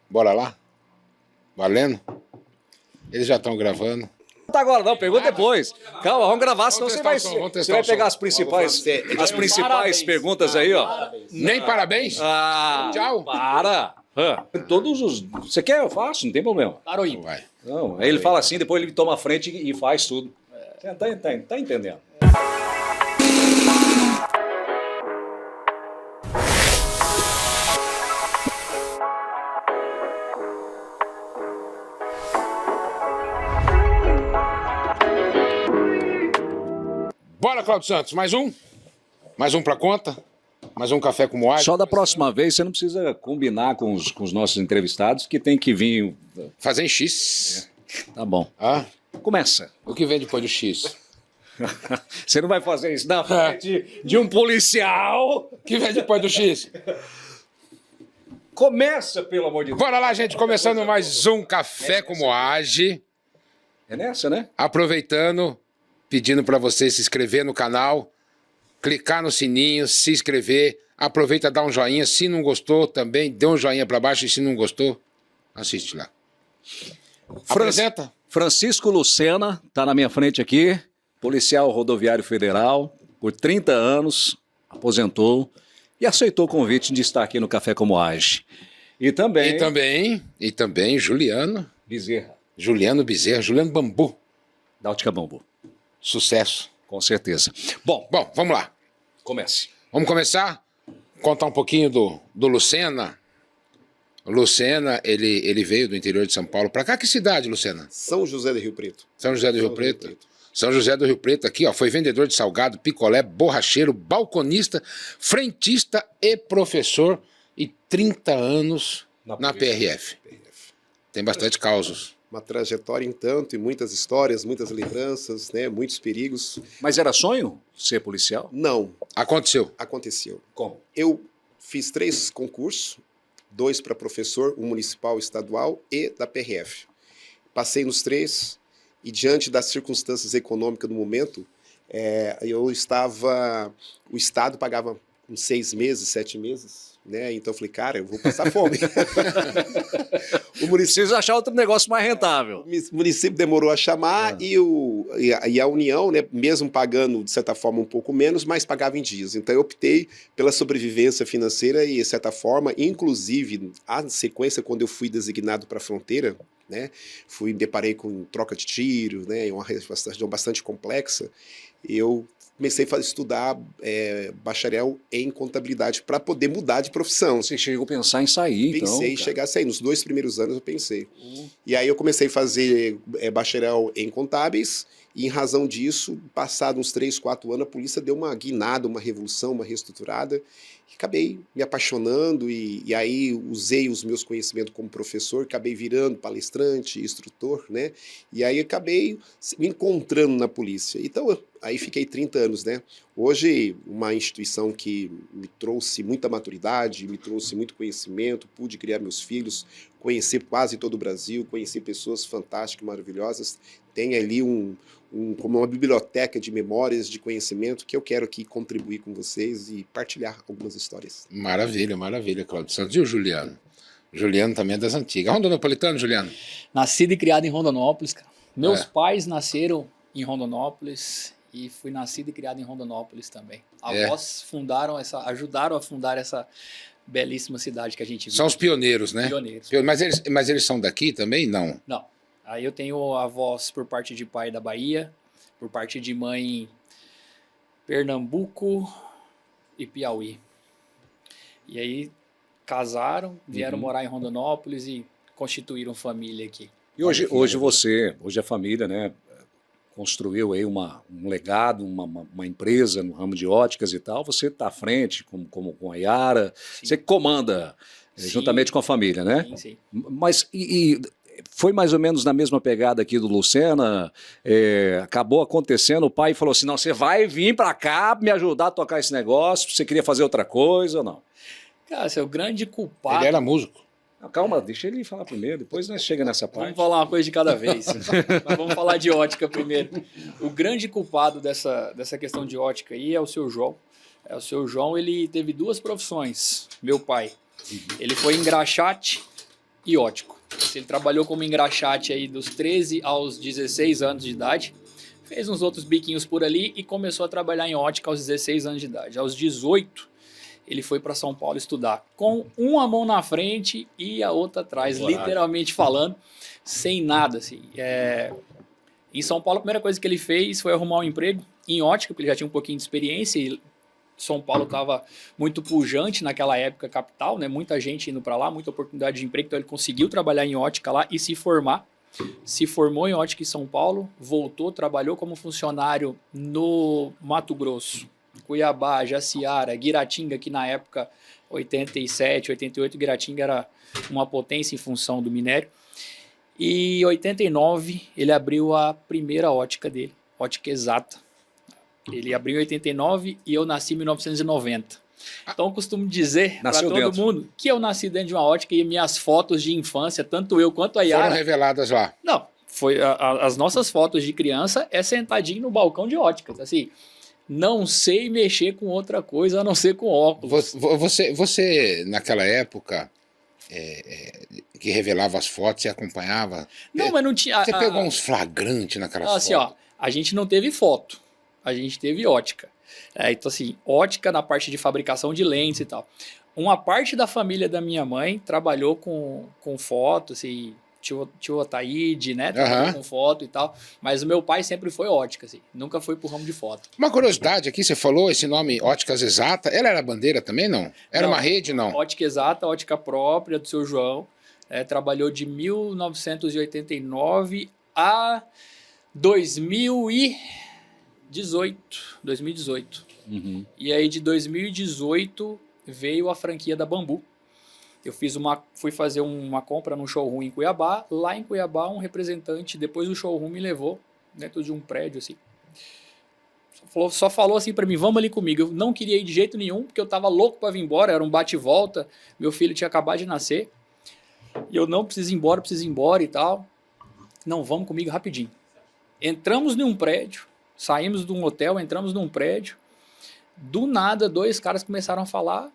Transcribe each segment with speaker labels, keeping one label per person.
Speaker 1: Bora lá? Valendo? Eles já estão gravando.
Speaker 2: Não tá agora não, pergunta depois. Calma, vamos gravar, senão você vai, você vai pegar as principais perguntas aí, ó.
Speaker 1: Nem parabéns?
Speaker 2: Ah,
Speaker 1: Tchau.
Speaker 2: para. Todos os... Você quer? Eu faço, não tem problema.
Speaker 1: Claro, vai.
Speaker 2: Não, aí ele fala assim, depois ele toma a frente e faz tudo. Tá entendendo.
Speaker 1: Bora, Cláudio Santos, mais um? Mais um pra conta? Mais um café com moagem?
Speaker 2: Só da próxima vez você não precisa combinar com os nossos entrevistados que tem que vir...
Speaker 1: Fazer em X.
Speaker 2: Tá bom.
Speaker 1: Ah,
Speaker 2: Começa.
Speaker 1: o que vem depois do X?
Speaker 2: Você não vai fazer isso na frente de um policial.
Speaker 1: O que vem depois do X?
Speaker 2: Começa, pelo amor de Deus.
Speaker 1: Bora lá, gente, começando mais um café com moagem.
Speaker 2: É nessa, né?
Speaker 1: Aproveitando, pedindo pra você se inscrever no canal, clicar no sininho, se inscrever, aproveita, dá um joinha, se não gostou também, dê um joinha pra baixo e se não gostou, assiste lá. Apresenta.
Speaker 2: Francisco Lucena está na minha frente aqui, policial rodoviário federal, por 30 anos, aposentou e aceitou o convite de estar aqui no Café com Moagem. E também
Speaker 1: Juliano
Speaker 2: Bezerra,
Speaker 1: Bezerra, Juliano Bambu,
Speaker 2: da Ótica Bambu.
Speaker 1: sucesso.
Speaker 2: Com certeza. Bom,
Speaker 1: Vamos lá.
Speaker 2: comece.
Speaker 1: Vamos começar? Contar um pouquinho do Lucena. O Lucena, ele veio do interior de São Paulo. Pra cá, que cidade, Lucena?
Speaker 3: São José do Rio Preto.
Speaker 1: São José do Rio Preto. São José do Rio Preto aqui, ó, foi vendedor de salgado, picolé, borracheiro, balconista, frentista e professor e 30 anos na PRF. Tem bastante causos.
Speaker 3: Uma trajetória em tanto e muitas histórias, muitas lembranças, né, muitos perigos.
Speaker 2: Mas era sonho ser policial?
Speaker 3: Não,
Speaker 1: Aconteceu.
Speaker 3: aconteceu.
Speaker 2: Como?
Speaker 3: Eu fiz 3 concursos, 2 para professor, um municipal, estadual e da PRF. Passei nos 3 e diante das circunstâncias econômicas do momento, o Estado pagava uns 6 meses, 7 meses, né? Então eu falei, cara, eu vou passar fome. O município,
Speaker 2: Preciso achar outro negócio mais rentável.
Speaker 3: o município demorou a chamar e a União, né, mesmo pagando, de certa forma, um pouco menos, mas pagava em dias. Então eu optei pela sobrevivência financeira e, de certa forma, inclusive, a sequência, quando eu fui designado para a fronteira, né, me deparei com troca de tiro, né, uma região bastante complexa, eu comecei a estudar bacharel em contabilidade para poder mudar de profissão.
Speaker 2: Você chegou a pensar em sair,
Speaker 3: Pensei em chegar a sair. Nos 2 primeiros anos eu pensei. E aí eu comecei a fazer bacharel em contábeis e em razão disso, passados uns 3, 4 anos, a polícia deu uma guinada, uma revolução, uma reestruturada. E acabei me apaixonando e aí usei os meus conhecimentos como professor, acabei virando palestrante, instrutor, né? E aí acabei me encontrando na polícia. Então, aí fiquei 30 anos, né? Hoje, uma instituição que me trouxe muita maturidade, me trouxe muito conhecimento, pude criar meus filhos, conhecer quase todo o Brasil, conhecer pessoas fantásticas, maravilhosas. Tem ali como uma biblioteca de memórias, de conhecimento, que eu quero aqui contribuir com vocês e partilhar algumas histórias.
Speaker 1: Maravilha, maravilha, Cláudio Santos. E o Juliano? O Juliano também é das antigas. Rondonópolitano, Juliano?
Speaker 4: Nascido e criado em Rondonópolis, cara. Meus pais nasceram em Rondonópolis e fui nascido e criado em Rondonópolis também. Avós ajudaram a fundar essa belíssima cidade que a gente vive.
Speaker 1: São os pioneiros, né?
Speaker 4: Pioneiros.
Speaker 1: Mas eles são daqui também? Não.
Speaker 4: Não. Aí eu tenho avós por parte de pai da Bahia, por parte de mãe Pernambuco e Piauí. E aí casaram, vieram morar em Rondonópolis e constituíram família aqui.
Speaker 2: E hoje a família, né, construiu aí um legado, uma empresa no ramo de óticas e tal. Você está à frente, como com a Yara,
Speaker 4: Sim.
Speaker 2: você comanda juntamente com a família, né?
Speaker 4: Sim, sim.
Speaker 2: Mas foi mais ou menos na mesma pegada aqui do Lucena, acabou acontecendo, o pai falou assim, não, você vai vir para cá me ajudar a tocar esse negócio, você queria fazer outra coisa ou não?
Speaker 4: Cara, seu grande culpado...
Speaker 1: Ele era músico.
Speaker 2: Não, calma, deixa ele falar primeiro, depois nós chega nessa parte.
Speaker 4: Vamos falar uma coisa de cada vez. Mas vamos falar de ótica primeiro. O grande culpado dessa questão de ótica aí é o seu João. O seu João, ele teve 2 profissões, meu pai. Ele foi engraxate e ótico. Ele trabalhou como engraxate aí dos 13 aos 16 anos de idade, fez uns outros biquinhos por ali e começou a trabalhar em ótica aos 16 anos de idade. Aos 18, ele foi para São Paulo estudar, com uma mão na frente e a outra atrás, literalmente falando, sem nada, assim. Em São Paulo, a primeira coisa que ele fez foi arrumar um emprego em ótica, porque ele já tinha um pouquinho de experiência e São Paulo estava muito pujante naquela época, capital, né? Muita gente indo para lá, muita oportunidade de emprego, então ele conseguiu trabalhar em ótica lá e se formar. Se formou em ótica em São Paulo, voltou, trabalhou como funcionário no Mato Grosso, Cuiabá, Jaciara, Guiratinga, que na época, 87, 88, Guiratinga era uma potência em função do minério. E em 89, ele abriu a primeira ótica dele, ótica exata. Ele abriu em 89 e eu nasci em 1990. Então eu costumo dizer para todo mundo que eu nasci dentro de uma ótica e minhas fotos de infância, tanto eu quanto a Yara...
Speaker 1: Foram reveladas lá?
Speaker 4: Não, as nossas fotos de criança é sentadinho no balcão de óticas, assim... Não sei mexer com outra coisa a não ser com óculos.
Speaker 1: Você naquela época, que revelava as fotos, você acompanhava?
Speaker 4: Não, mas não tinha...
Speaker 1: Você pegou uns flagrantes naquelas
Speaker 4: assim,
Speaker 1: fotos?
Speaker 4: Ó, a gente não teve foto, a gente teve ótica. Então, assim, ótica na parte de fabricação de lentes e tal. Uma parte da família da minha mãe trabalhou com foto, assim... Tio Otaíde, né? Trabalhou com foto e tal. Mas o meu pai sempre foi ótica, assim. Nunca foi pro ramo de foto.
Speaker 1: Uma curiosidade aqui, você falou esse nome Óticas Exata. Ela era bandeira também, não? Era uma rede, não?
Speaker 4: Ótica Exata, ótica própria do seu João. Trabalhou de 1989 a 2018.
Speaker 2: Uhum.
Speaker 4: E aí de 2018 veio a franquia da Bambu. Eu fui fazer uma compra num showroom em Cuiabá. Lá em Cuiabá, um representante, depois do showroom, me levou dentro de um prédio, assim. Só falou assim pra mim, vamos ali comigo. Eu não queria ir de jeito nenhum, porque eu tava louco pra vir embora, era um bate-volta. Meu filho tinha acabado de nascer. E eu não preciso ir embora e tal. Não, vamos comigo rapidinho. Entramos num prédio, saímos de um hotel, entramos num prédio. Do nada, dois caras começaram a falar...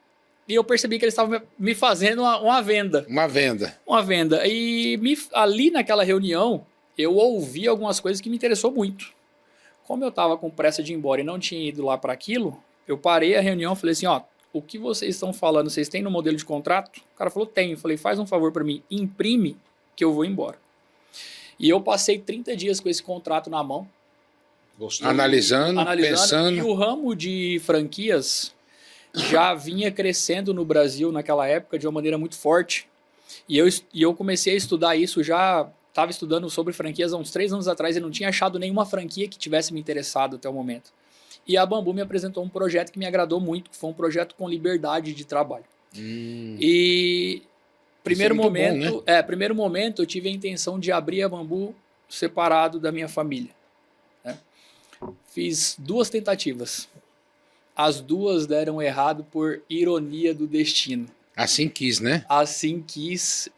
Speaker 4: E eu percebi que eles estavam me fazendo uma venda.
Speaker 1: Uma venda.
Speaker 4: Uma venda. E ali naquela reunião, eu ouvi algumas coisas que me interessou muito. Como eu estava com pressa de ir embora e não tinha ido lá para aquilo, eu parei a reunião e falei assim, ó, o que vocês estão falando, vocês têm no modelo de contrato? O cara falou, tenho. Eu falei, faz um favor para mim, imprime que eu vou embora. E eu passei 30 dias com esse contrato na mão.
Speaker 1: Gostou? Analisando, pensando.
Speaker 4: E o ramo de franquias... já vinha crescendo no Brasil naquela época de uma maneira muito forte. E eu comecei a estudar isso, já estava estudando sobre franquias há uns 3 anos atrás e não tinha achado nenhuma franquia que tivesse me interessado até o momento. E a Bambu me apresentou um projeto que me agradou muito, que foi um projeto com liberdade de trabalho. E primeiro momento, bom, né? Primeiro momento eu tive a intenção de abrir a Bambu separado da minha família. Né? Fiz 2 tentativas. As 2 deram errado por ironia do destino.
Speaker 1: Assim quis, né?
Speaker 4: Assim quis,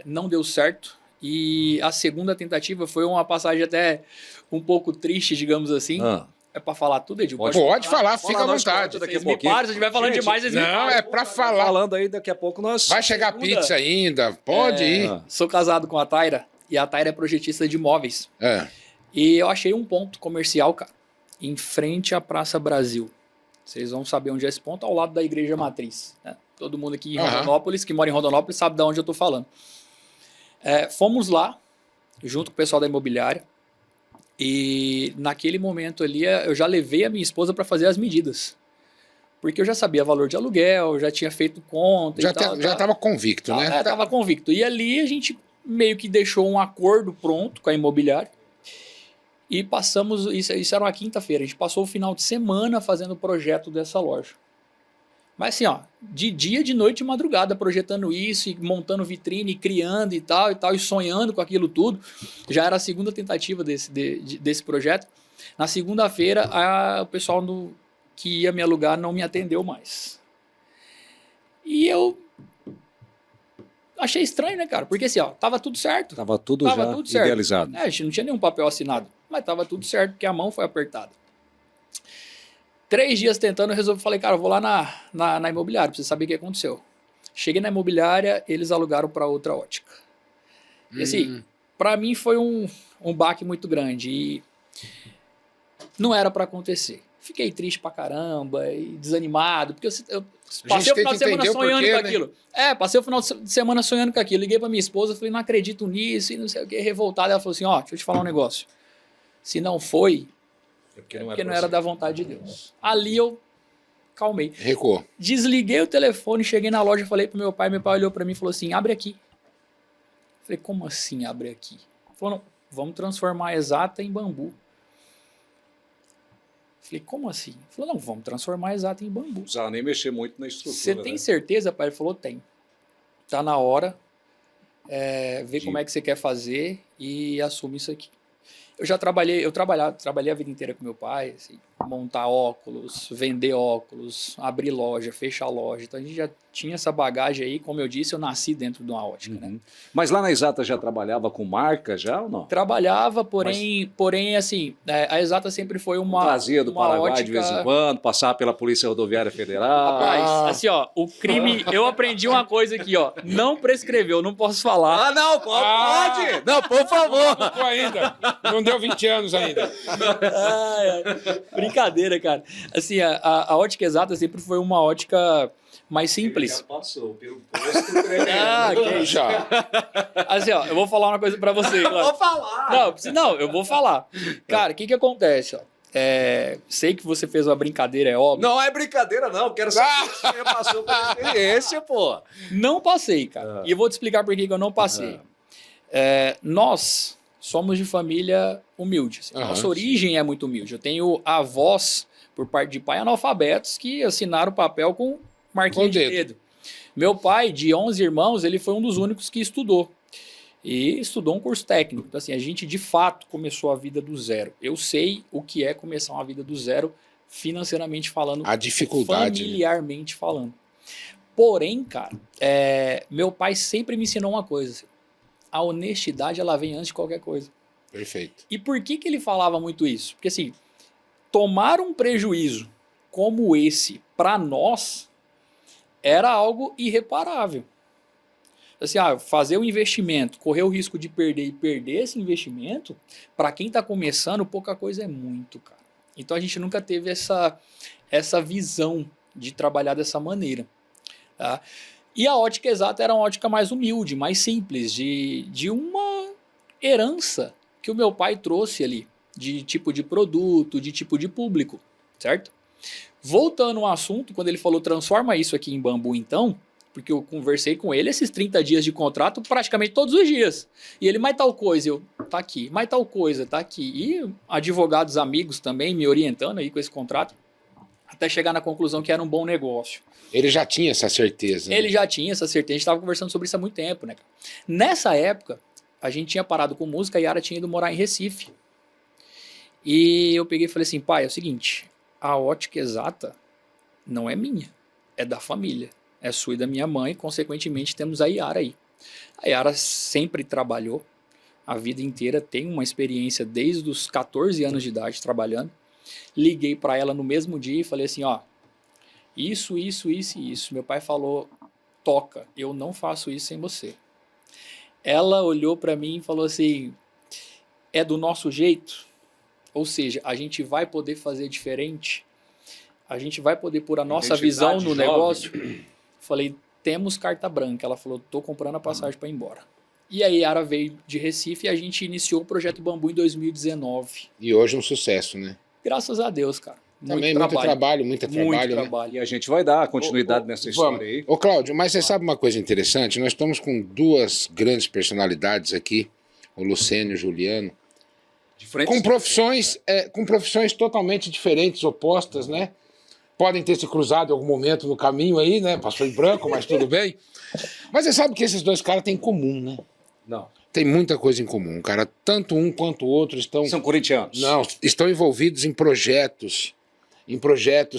Speaker 4: não deu certo. E a segunda tentativa foi uma passagem até um pouco triste, digamos assim. É pra falar tudo, Edil?
Speaker 1: Pode falar, fica à vontade.
Speaker 4: Daqui a pouquinho. Se a gente vai falando demais, vocês me
Speaker 1: Não, é pra falar.
Speaker 2: Falando aí, daqui a pouco nós...
Speaker 1: Vai chegar pizza ainda, pode ir.
Speaker 4: Sou casado com a Taira, e a Taira é projetista de imóveis. E eu achei um ponto comercial, cara, em frente à Praça Brasil. Vocês vão saber onde é esse ponto, ao lado da Igreja Matriz. Né? Todo mundo aqui em Rondonópolis, que mora em Rondonópolis, sabe de onde eu estou falando. Fomos lá, junto com o pessoal da imobiliária, e naquele momento ali eu já levei a minha esposa para fazer as medidas. Porque eu já sabia valor de aluguel, já tinha feito conta
Speaker 1: já estava convicto, né?
Speaker 4: Estava convicto. E ali a gente meio que deixou um acordo pronto com a imobiliária. E passamos, isso era uma quinta-feira, a gente passou o final de semana fazendo o projeto dessa loja. Mas assim, ó, de dia, de noite, de madrugada, projetando isso, e montando vitrine, criando e tal, e sonhando com aquilo tudo. Já era a segunda tentativa desse projeto. Na segunda-feira, o pessoal que ia me alugar não me atendeu mais. E eu achei estranho, né, cara? Porque assim, ó, tava tudo certo.
Speaker 2: Tava tudo idealizado.
Speaker 4: A gente não tinha nenhum papel assinado. Mas tava tudo certo, porque a mão foi apertada. 3 dias tentando, eu falei, cara, eu vou lá na imobiliária, pra você saber o que aconteceu. Cheguei na imobiliária, eles alugaram para outra ótica. E assim, para mim foi um baque muito grande e não era para acontecer. Fiquei triste pra caramba e desanimado, porque eu passei o final de semana sonhando com aquilo. Né? Passei o final de semana sonhando com aquilo. Liguei pra minha esposa, falei, não acredito nisso e não sei o que, revoltada. Ela falou assim, deixa eu te falar um negócio. Se não foi, porque não era da vontade de Deus. Ali eu calmei.
Speaker 1: Recuou.
Speaker 4: Desliguei o telefone, cheguei na loja, falei pro meu pai olhou pra mim e falou assim, abre aqui. Falei, como assim abre aqui? Ele falou, não, vamos transformar a Exata em Bambu. Falei, como assim? Ele falou, não, vamos transformar a Exata em Bambu.
Speaker 2: Não precisava nem mexer muito na estrutura.
Speaker 4: Você tem certeza, pai? Ele falou, tem. Tá na hora, ver como é que você quer fazer e assume isso aqui. Eu trabalhei a vida inteira com meu pai, assim, montar óculos, vender óculos, abrir loja, fechar loja. Então a gente já tinha essa bagagem aí, como eu disse, eu nasci dentro de uma ótica, né?
Speaker 2: Mas lá na Exata já trabalhava com marca já ou não?
Speaker 4: Trabalhava, porém assim, a Exata sempre foi uma
Speaker 2: trazia do Paraguai
Speaker 4: ótica...
Speaker 2: de vez em quando, passava pela Polícia Rodoviária Federal.
Speaker 4: Rapaz, assim, o crime... Eu aprendi uma coisa aqui, não prescreveu, não posso falar.
Speaker 2: Não, pode! Não, por favor!
Speaker 1: Não ainda. Não deu 20 anos ainda.
Speaker 4: Brincadeira, cara. Assim, a ótica Exata sempre foi uma ótica mais simples.
Speaker 2: Já passou pelo posto tremendo.
Speaker 4: Que isso. Assim, eu vou falar uma coisa pra você. Claro.
Speaker 2: Vou falar!
Speaker 4: Não, eu vou falar. Cara, o que acontece, sei que você fez uma brincadeira, é óbvio.
Speaker 2: Não é brincadeira, não. Quero saber se você passou pela experiência, pô.
Speaker 4: Não passei, cara. E eu vou te explicar por que eu não passei. Nós somos de família humilde. Assim. Nossa origem é muito humilde. Eu tenho avós, por parte de pai, analfabetos, que assinaram o papel com marquinha de dedo. Meu pai, de 11 irmãos, ele foi um dos únicos que estudou. E estudou um curso técnico. Então, assim, a gente, de fato, começou a vida do zero. Eu sei o que é começar uma vida do zero, financeiramente falando.
Speaker 1: A dificuldade.
Speaker 4: Familiarmente falando. Porém, cara, meu pai sempre me ensinou uma coisa. Assim, a honestidade, ela vem antes de qualquer coisa.
Speaker 1: Perfeito.
Speaker 4: E por que ele falava muito isso? Porque, assim, tomar um prejuízo como esse, para nós, era algo irreparável. Assim, fazer um investimento, correr o risco de perder e perder esse investimento, para quem está começando, pouca coisa é muito, cara. Então a gente nunca teve essa visão de trabalhar dessa maneira. Tá? E a ótica Exata era uma ótica mais humilde, mais simples, de uma herança que o meu pai trouxe ali, de tipo de produto, de tipo de público, certo? Voltando ao assunto, quando ele falou transforma isso aqui em Bambu então, porque eu conversei com ele esses 30 dias de contrato praticamente todos os dias. E ele, mais tal coisa, eu, tá aqui, mais tal coisa, tá aqui. E advogados amigos também me orientando aí com esse contrato, até chegar na conclusão que era um bom negócio.
Speaker 1: Ele já tinha essa certeza. Né?
Speaker 4: Ele já tinha essa certeza, a gente estava conversando sobre isso há muito tempo, né? Nessa época, a gente tinha parado com música e a Yara tinha ido morar em Recife. E eu peguei e falei assim, pai, é o seguinte, a ótica Exata não é minha, é da família. É sua e da minha mãe, consequentemente temos a Yara aí. A Yara sempre trabalhou, a vida inteira, tem uma experiência desde os 14 anos de idade trabalhando. Liguei para ela no mesmo dia e falei assim, isso e isso. Meu pai falou, toca, eu não faço isso sem você. Ela olhou para mim e falou assim, é do nosso jeito? Ou seja, a gente vai poder fazer diferente? A gente vai poder pôr a nossa visão no negócio? Falei, temos carta branca. Ela falou, tô comprando a passagem para ir embora. E aí a Yara veio de Recife e a gente iniciou o Projeto Bambu em 2019.
Speaker 1: E hoje um sucesso, né?
Speaker 4: Graças a Deus, cara.
Speaker 1: Também muito trabalho. Muito trabalho.
Speaker 2: E a gente vai dar continuidade nessa história aí.
Speaker 1: Ô, Cláudio, mas você sabe uma coisa interessante? Nós estamos com duas grandes personalidades aqui, o Lucênio e o Juliano, com profissões totalmente diferentes, opostas, né? Podem ter se cruzado em algum momento no caminho aí, né? Passou em branco, mas tudo bem. Mas você sabe que esses dois caras têm em comum, né?
Speaker 2: Não.
Speaker 1: Tem muita coisa em comum, cara. Tanto um quanto o outro estão...
Speaker 2: São corintianos.
Speaker 1: Não, estão envolvidos em projetos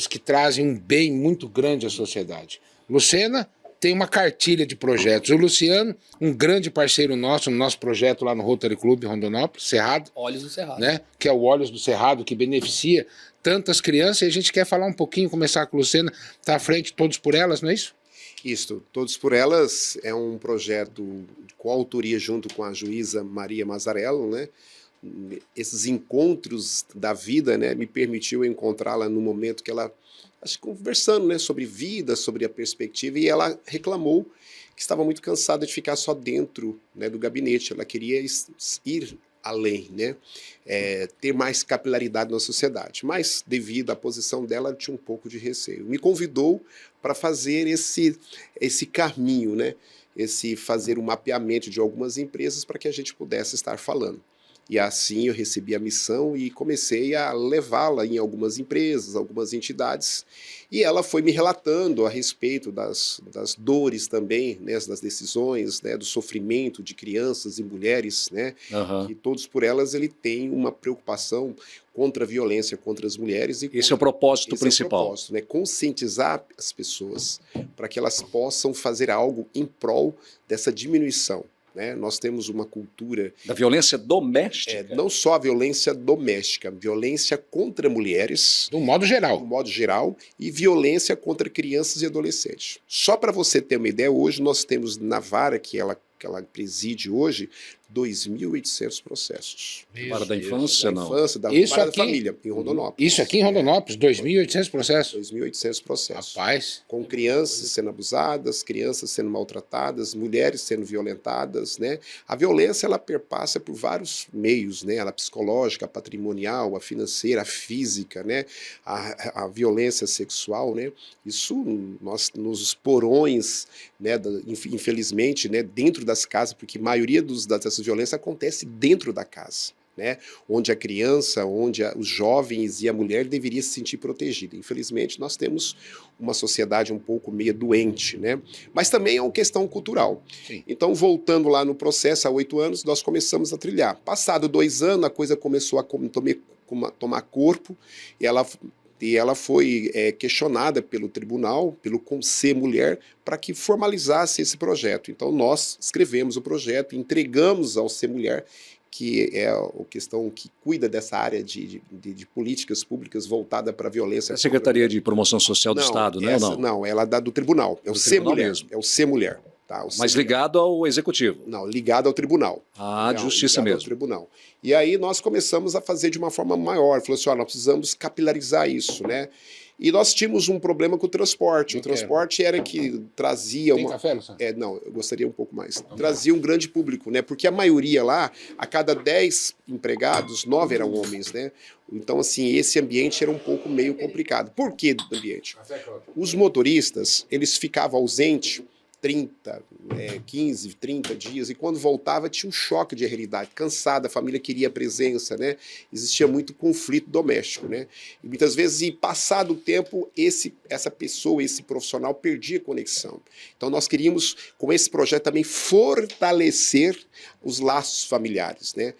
Speaker 1: que trazem um bem muito grande à sociedade. Lucena tem uma cartilha de projetos. O Luciano, um grande parceiro nosso, no nosso projeto lá no Rotary Club Rondonópolis, Cerrado.
Speaker 4: Olhos do Cerrado.
Speaker 1: Né? Que é o Olhos do Cerrado, que beneficia tantas crianças. E a gente quer falar um pouquinho, começar com a Lucena, tá à frente todos por elas, não é isso?
Speaker 3: Isso, Todos por Elas é um projeto de coautoria junto com a juíza Maria Mazzarello, né? Esses encontros da vida, né, me permitiu encontrá-la no momento que ela, acho que conversando, né, sobre vida, sobre a perspectiva, e ela reclamou que estava muito cansada de ficar só dentro, né, do gabinete. Ela queria ir além, né, ter mais capilaridade na sociedade. Mas, devido à posição dela, ela tinha um pouco de receio. Me convidou para fazer esse caminho, né, fazer um mapeamento de algumas empresas para que a gente pudesse estar falando. E assim eu recebi a missão e comecei a levá-la em algumas empresas, algumas entidades, e ela foi me relatando a respeito das dores também, né, das decisões, né, do sofrimento de crianças e mulheres, né, que Todos por Elas ele tem uma preocupação contra a violência contra as mulheres.
Speaker 2: Esse é o propósito principal.
Speaker 3: É o propósito, né, conscientizar as pessoas para que elas possam fazer algo em prol dessa diminuição. Né? Nós temos uma cultura...
Speaker 2: Da violência doméstica?
Speaker 3: Não só a violência doméstica, violência contra mulheres...
Speaker 1: Do modo geral.
Speaker 3: Do modo geral, e violência contra crianças e adolescentes. Só para você ter uma ideia, hoje nós temos na vara que ela preside hoje, 2.800 processos.
Speaker 2: Vara da infância, não?
Speaker 3: Vara da família, em Rondonópolis.
Speaker 1: Isso aqui em Rondonópolis, 2.800 processos?
Speaker 3: 2.800 processos.
Speaker 1: Rapaz.
Speaker 3: Com crianças sendo abusadas, crianças sendo maltratadas, mulheres sendo violentadas, né? A violência, ela perpassa por vários meios, né? Ela psicológica, a patrimonial, a financeira, a física, né? A violência sexual, né? Isso, nós, nos porões, né? Infelizmente, né? Dentro das casas, porque a maioria dessas violências acontece dentro da casa, né? Onde a criança, onde os jovens e a mulher deveriam se sentir protegida. Infelizmente, nós temos uma sociedade um pouco meio doente, né? Mas também é uma questão cultural.
Speaker 1: Sim.
Speaker 3: Então, voltando lá no processo, há 8 anos, nós começamos a trilhar. Passado 2 anos, a coisa começou a tomar corpo, e ela foi questionada pelo tribunal, pelo Conselho Mulher, para que formalizasse esse projeto. Então, nós escrevemos o projeto, entregamos ao Conselho Mulher, que é a questão que cuida dessa área de políticas públicas voltada para a violência.
Speaker 2: É a Secretaria de Promoção Social do Estado, né?
Speaker 3: Não, ela é do tribunal. É o Conselho Mulher mesmo. É o Conselho Mulher. Tá,
Speaker 2: mas ligado ao executivo?
Speaker 3: Não, ligado ao tribunal.
Speaker 2: De justiça mesmo.
Speaker 3: Ao tribunal. E aí nós começamos a fazer de uma forma maior. Falou assim, nós precisamos capilarizar isso, né? E nós tínhamos um problema com o transporte. O transporte era que trazia
Speaker 1: Tem café, Luciano?
Speaker 3: Não, eu gostaria um pouco mais. Trazia um grande público, né? Porque a maioria lá, a cada 10 empregados, 9 eram homens, né? Então, assim, esse ambiente era um pouco meio complicado. Por que do ambiente? Os motoristas, eles ficavam ausentes 15, 30 dias, e quando voltava tinha um choque de realidade, cansada, a família queria presença, né? Existia muito conflito doméstico, né? E muitas vezes, passado o tempo, essa pessoa, esse profissional perdia a conexão. Então nós queríamos, com esse projeto também, fortalecer os laços familiares, né?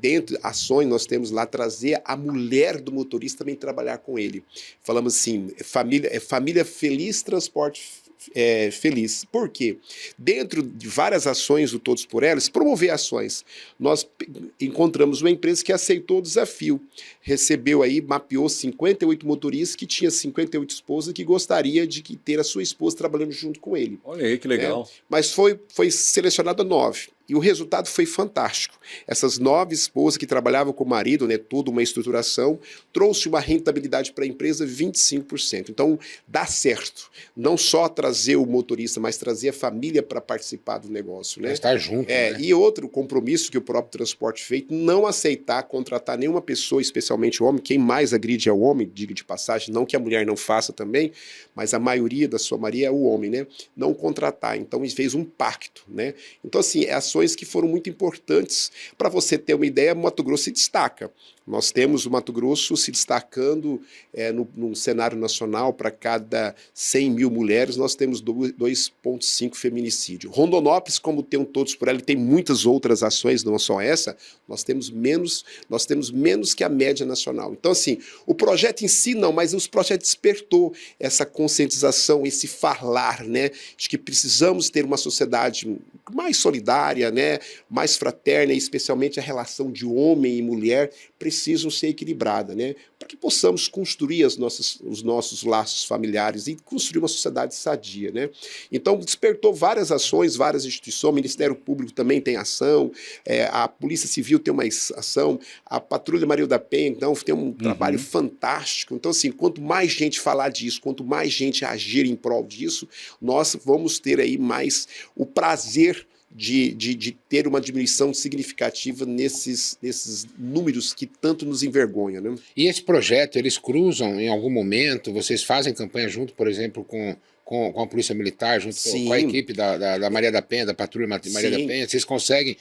Speaker 3: Dentro ações, nós temos lá trazer a mulher do motorista também trabalhar com ele. Falamos assim, família feliz, transporte feliz. Por quê? Dentro de várias ações do Todos por Elas, promover ações, nós encontramos uma empresa que aceitou o desafio, recebeu aí, mapeou 58 motoristas que tinha 58 esposas que gostaria de ter a sua esposa trabalhando junto com ele.
Speaker 2: Olha aí, que legal.
Speaker 3: Né? Mas foi selecionado 9. E o resultado foi fantástico. Essas 9 esposas que trabalhavam com o marido, né, toda uma estruturação, trouxe uma rentabilidade para a empresa 25%. Então, dá certo. Não só trazer o motorista, mas trazer a família para participar do negócio. Né?
Speaker 1: Estar junto. Né?
Speaker 3: E outro compromisso que o próprio transporte fez, não aceitar contratar nenhuma pessoa, especialmente o homem. Quem mais agride é o homem, diga de passagem, não que a mulher não faça também, mas a maioria da sua maioria é o homem, né? Não contratar. Então, ele fez um pacto. Né? Então, assim, ações que foram muito importantes. Para você ter uma ideia, Mato Grosso se destaca. Nós temos o Mato Grosso se destacando no cenário nacional. Para cada 100 mil mulheres, nós temos 2,5 feminicídio. Rondonópolis, como tem um Todos por Ela, tem muitas outras ações, não só essa, nós temos menos que a média nacional. Então, assim, o projeto em si não, mas os projetos despertou essa conscientização, esse falar, né, de que precisamos ter uma sociedade mais solidária, né, mais fraterna, e especialmente a relação de homem e mulher precisam ser equilibrada, né, para que possamos construir os nossos laços familiares e construir uma sociedade sadia, né? Então, despertou várias ações, várias instituições, o Ministério Público também tem ação, a Polícia Civil tem uma ação, a Patrulha Maria da Penha, então, tem um trabalho fantástico. Então, assim, quanto mais gente falar disso, quanto mais gente agir em prol disso, nós vamos ter aí mais o prazer de ter uma diminuição significativa nesses números que tanto nos envergonham, né?
Speaker 1: E esse projeto, eles cruzam em algum momento, vocês fazem campanha junto, por exemplo, com a Polícia Militar, junto com a equipe da Maria da Penha, da Patrulha Maria da Penha, vocês conseguem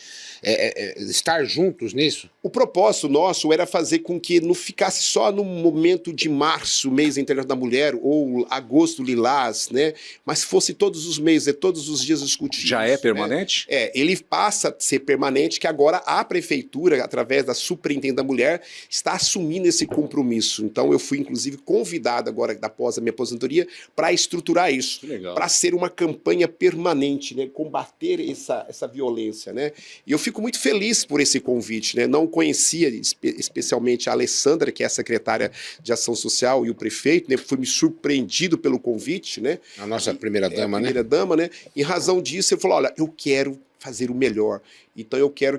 Speaker 1: estar juntos nisso?
Speaker 3: O propósito nosso era fazer com que não ficasse só no momento de março, mês internacional da mulher, ou agosto lilás, né? Mas fosse todos os meses, todos os dias discutidos.
Speaker 2: Já é permanente?
Speaker 3: Né? Ele passa a ser permanente, que agora a prefeitura, através da Superintendente da Mulher, está assumindo esse compromisso. Então eu fui, inclusive, convidado agora, após a minha aposentadoria, para estruturar isso, para ser uma campanha permanente, né? Combater essa violência, né? E eu fico muito feliz por esse convite, né? Não conhecia especialmente a Alessandra, que é a secretária de Ação Social, e o prefeito, né? Fui me surpreendido pelo convite, né?
Speaker 1: A nossa primeira-dama, né?
Speaker 3: Primeira-dama, né? Em razão disso, ele falou, olha, eu quero fazer o melhor. Então eu quero